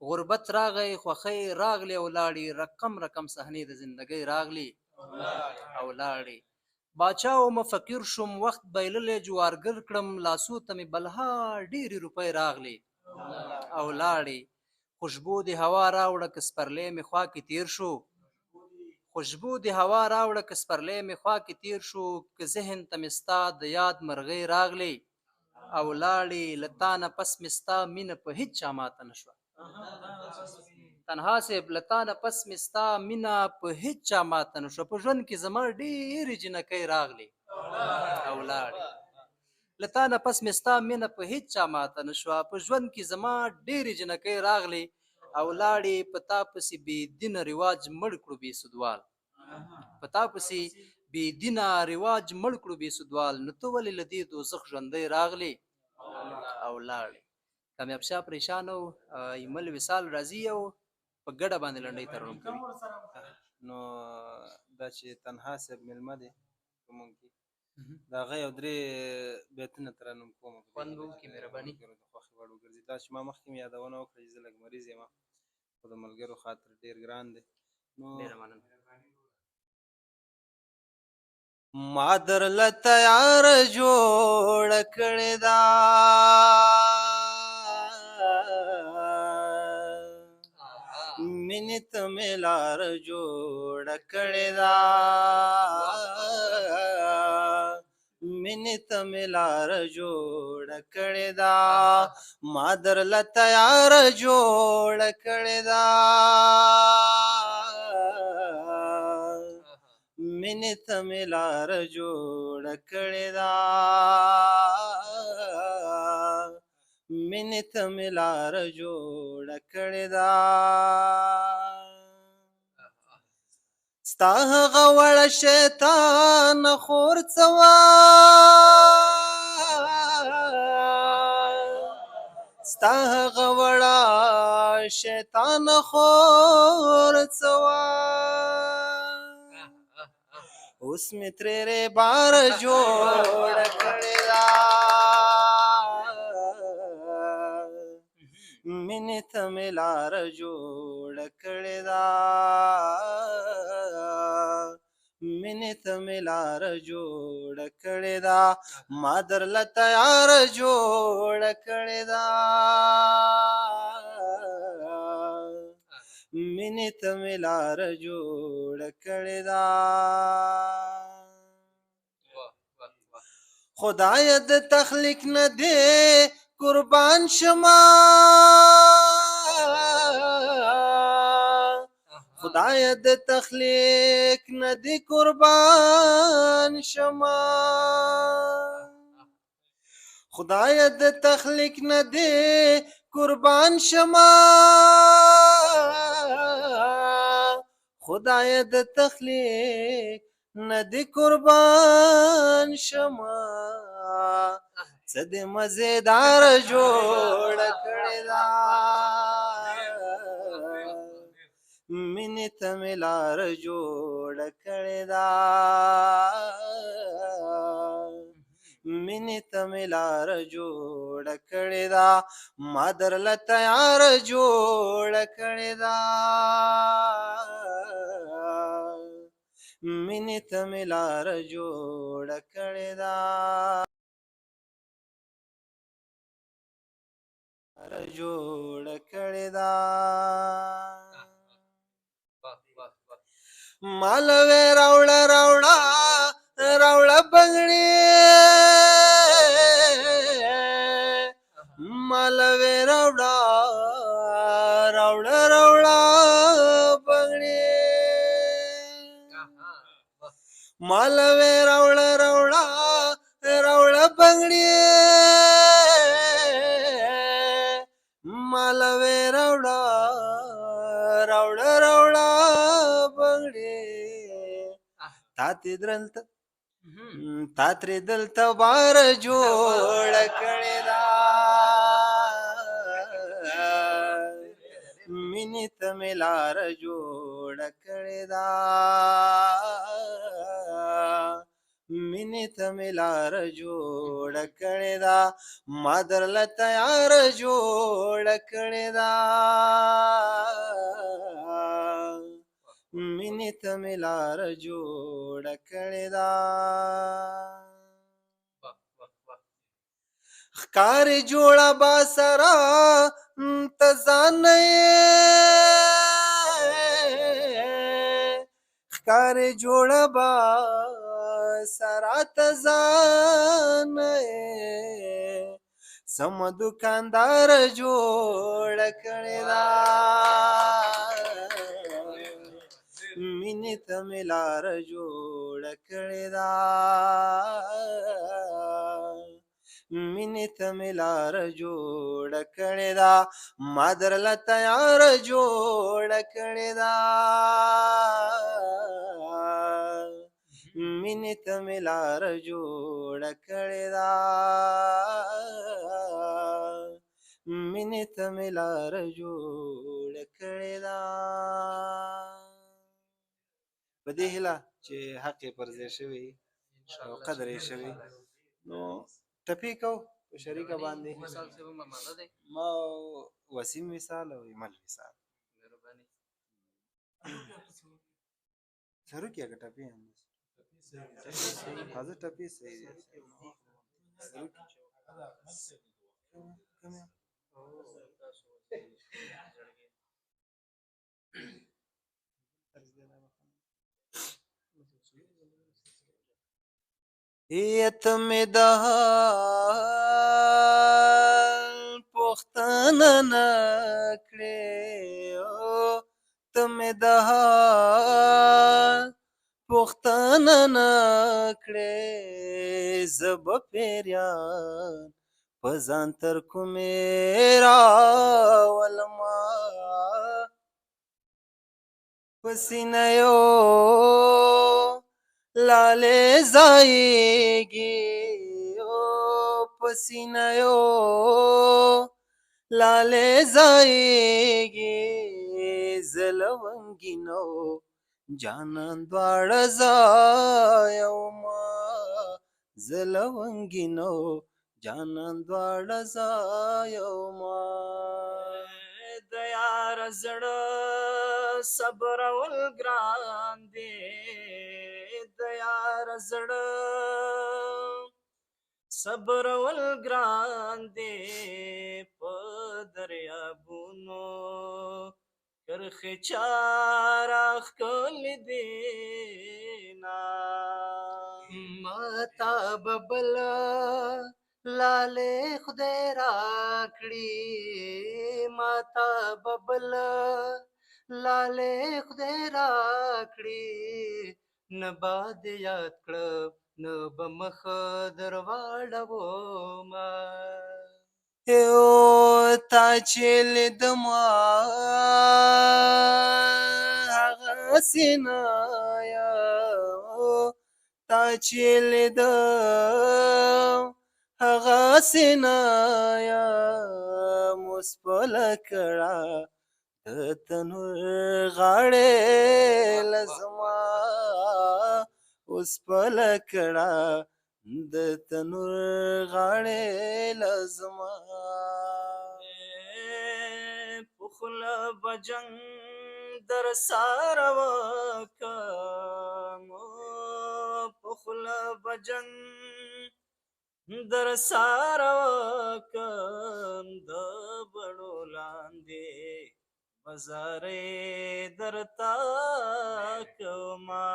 غربت راغی خوښۍ راغلې او لاړې رقم رقم صحنې د زندګۍ راغلې او لاړې باچا ومه فقیر شوم وخت بایللی جوارګر کړم لاسو ته مې بلها ډېرې روپۍ راغلې او لاړې خوشبو د هوا راوړه که سپرلی مې خوا کې تیر شو خوشبو د هوا راوړه که سپرلی مې خوا کې تیر شو که ذهن ته مې ستا د یاد مرغۍ راغلې او لاړې له تا نه پس مې ستا مینه په هېڅ چا ماته نه شوه تنها صاحب له تا نه پس مې ستا مینه په هېڅ چا ماته نه شوه په ژوند کې زما ډېرې جنکۍ راغلې او لاړې له تا نه پس مې ستا مینه په هېڅ چا ماته نه شوه په ژوند کې زما ډېرې جنکۍ راغلې او لاړې په تا پسې بې دینه رواج مړ کړو بې سودوال په تا پسې بې دینه رواج مړ کړو بې سودوال نو ته ولې له دې دوزخ ژوندۍ راغلې او لاړې کامیاب شاه پریشان او ایمل وصال راځي او په ګډه باندې لنډۍ ترنم کوي نو دا چې تنها صاحب میلمه دی په موږ کې د هغه یو درې بیتونه ترنم کوم خوند به وکړي مهرباني د خوښې وړ وګرځي دا چې ما مخکې مې یادونه وکړه چې زه لږ مریض یم خو د ملګرو خاطر ډېر ګران دی نو ما درله تیاره جوړه کړې ده مینې ته مې لاره جوړه کړې ده مینې ته مې لاره جوړه کړې ده ما درله تیاره جوړه کړې ده مینې ته مې لاره جوړه کړې ده مینې ته مې لاره جوړه کړې ده ستا هغه وړه شیطان خورڅوه ستا هغه وړه شیطان خورڅوه اوس مې ترې بار جوړه کړې ده مینې ته مې لاره جوړه کړې ده مینې ته مې لاره جوړه کړې ده ما درله تیاره جوړه کړې ده مینې ته مې لاره جوړه کړې ده خدایه د تخلیق نه دې قربان شمه خدای د تخلیق نه دی قربان شما خدای د تخلیق نه دی قربان شما خدای د تخلیق نه دی قربان شما څه دې مزیدار جوړه کړې ده مینې ته مې لار جوړه کړې ده مینې ته مې لار جوړه کړې ده ما درله تیار جوړه کړې ده مینې ته مې لار جوړه کړې ده جوړه کړې ده مالوې راوړه راوړه راوړه بنګړې مالوې راوړه راوړه راوړه بنګړې مالوې راوړه راوړه راوړه بنګړې مالوې راوړه راوړه راوړه بنګړې تا ترې دلته بار جوړه کړې ده مینې ته مې لار جوړه کړې ده مینې ته مې لار جوړه کړې ده ما درله تیار جوړه کړې ده مینې ته مې لار جوړه کړې ده ښکارې جوړه با سره ته ځان نه یې ښکارې جوړه با سره ته ځان نه یې سمه دوکاندار جوړه کړې ده مینې ته مې لار جوړه کړې ده مینې ته مې لار جوړه کړې ده ما درله تیار جوړه کړې ده مینې ته مې لار جوړه کړې ده مینې ته مې لار جوړه کړې ده په دې هیله چې حق یې پر ځای شوی او قدر یې شوی نو ټپې کو په شریکه باندې ما وسیم مثال او ایمل مثال شروع کیا ټپې هم حاضر ټپې صحیح دی یتم د پښتنه نکړې تم د پښتنه نکړې زب پیریان په ځان تر کومې راولما پسینه یو لاله زایږي پسینه یو لاله زایږي زلونګینو جانان دواړه زایوما زلونګینو جانان دواړه زایوما د یار زړه صبر ول ګران دی د یار زړه صبر ول ګران دی په دریابونو کرخه چارخ کول دینا ماتا ببل لاله خدای راکړي ماتا ببل لالې خدای راکړي نه با دې یاد کړه نه به مخ در واړومه یو تا چې لیدمه هغسې نه یم تا چې لیدم هغسې نه یم اوس پله کړه د تنور غاړې له زما اوس پله کړه د تنور غاړې له زما په خوله به جنګ در سره وکم په خوله به جنګ در سره وکم د بڼو لاندې بازارې درته کومه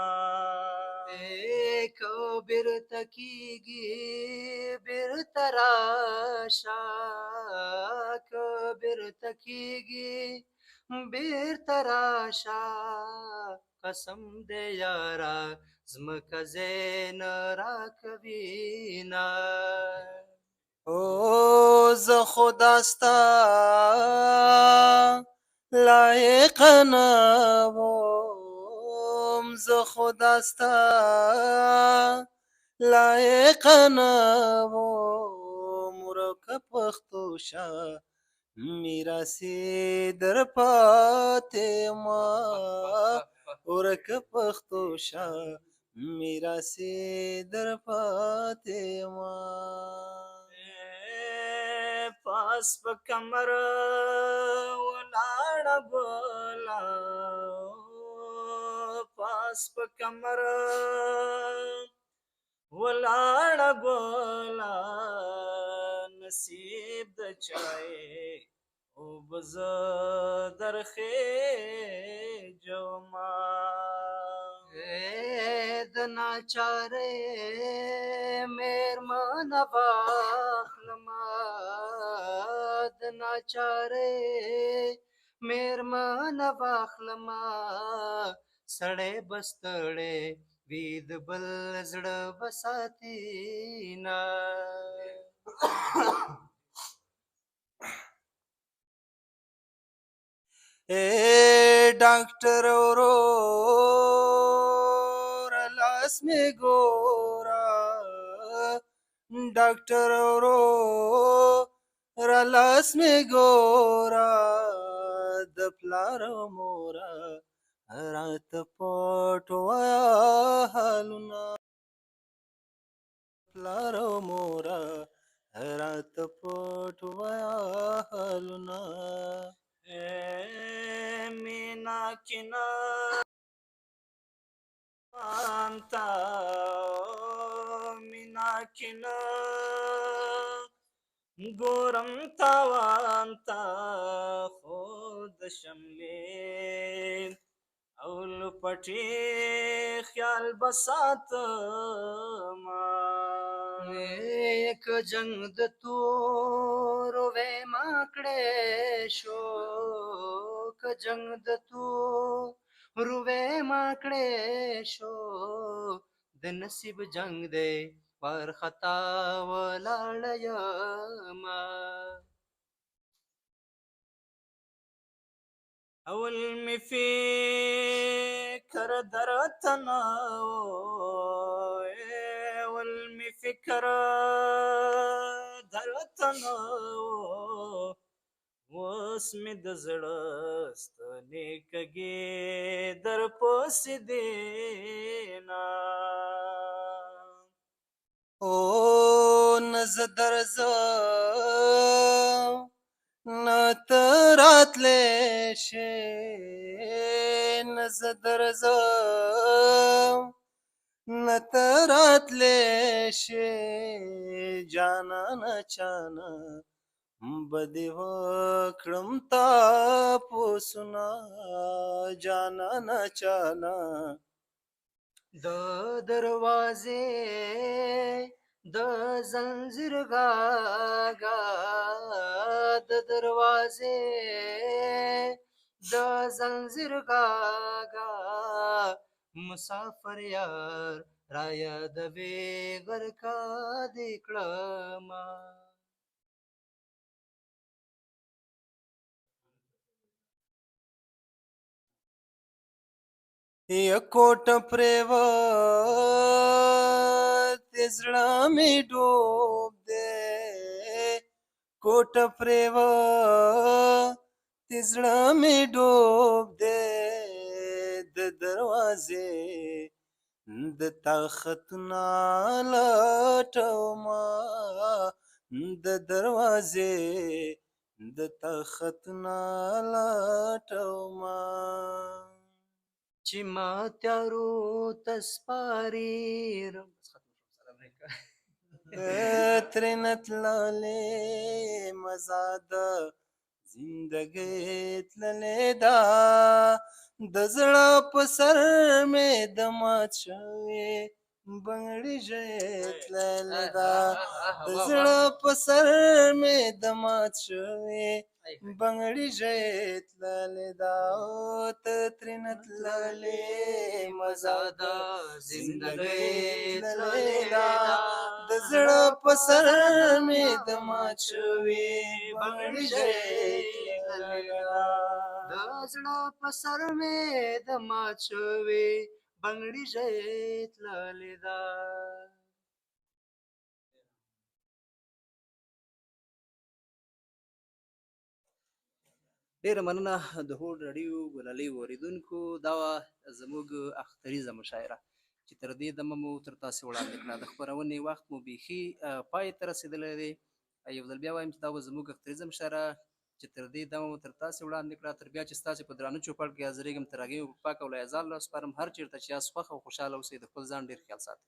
که بیرته کېږي بیرته راشه که بیرته کېږي بیرته راشه قسم دې یاره ځمکه ځای نه راکوینه او زه خو دا ستا لایقه نه وم زه خو دا ستا لایقه نه وم ورکه پښتو شه میراثي در پاتې ما ورکه پښتو شه میراثي در پاتې ما پاس په کمر ولاړه ګله پاس په کمر ولاړه ګله نصیب د چای او بزه در خېجومه د ناچارې مېرمنه واخلمه د ناچارې مېرمنه واخلمه سړی به ستړی وي د بل زړه به ساتي نه ډاکټر ورور لاس مې ګوره ډاکټر ورور لاس مې ګوره د پلار موره راته پټ وایه حالونه پلار موره راته پټ وایه حالونه مینا کینا انتا مینا کینا ګورم تاوانتا خود شملې او لپټې خیال بساتما یک جنگ د تورو وې ما کړې شو که جنگ د تورو وې ما کړې شو د نصیب جنگ دی پر خطا ولاړ یمه اول می فکر درته نه اول می فکر درته نه اوس مې د زړه ستنې کږې در پسې دي نه او نه زه درځم نه ته راتلی شې نه زه درځم نه ته راتلی شې جانانه چانه به دې وکړم تاپوسونه جانانه چانه د دروازې د زنځیر غاګا د دروازې د زنځیر غاګا مسافر یار را یادوي غرقه دې کړمه یکوټ پریوت زړه می ډوب دے کوټ پریوت زړه می ډوب دے د دروازې د تختنا لټوما د دروازې د تختنا لټوما چې ما تیارو تسپاری ترنت لاله مزاد زندګی تللی دا د زړه په سر مې د مات شوې بنګړي ژړې تللی دا د زړه په سر مې د مات شوې بنګړي ژړې تللی دا ته ترنه تللی مزاد زندګی تللی دا د زړه په سر مې د مات شوې بنګړي ژړې تللی دا د زړه په سر مې د مات شوې بنګړي ژړې تللی دا ډیره مننه د هوډ راډیو ګلالۍ اوریدونکو دا وه زموږ اختریزه مشاعره چې تر دې دمه مو تر تاسې وړاندې کړه د خپرونې وخت مو بیخي پای ته رسېدلی دی یو ځل بیا وایم چې دا به زموږ اختریزه مشاعره چې تر دې دمه مو تر تاسې وړاندې کړه تر بیا چې ستاسې په درانه چوپړ کې حاضرېږم تر هغې په پاک او لایزال سپارم هر چېرته چې یاست خوښ او خوشحاله اوسئ د خپل ځان ډېر خیال ساتئ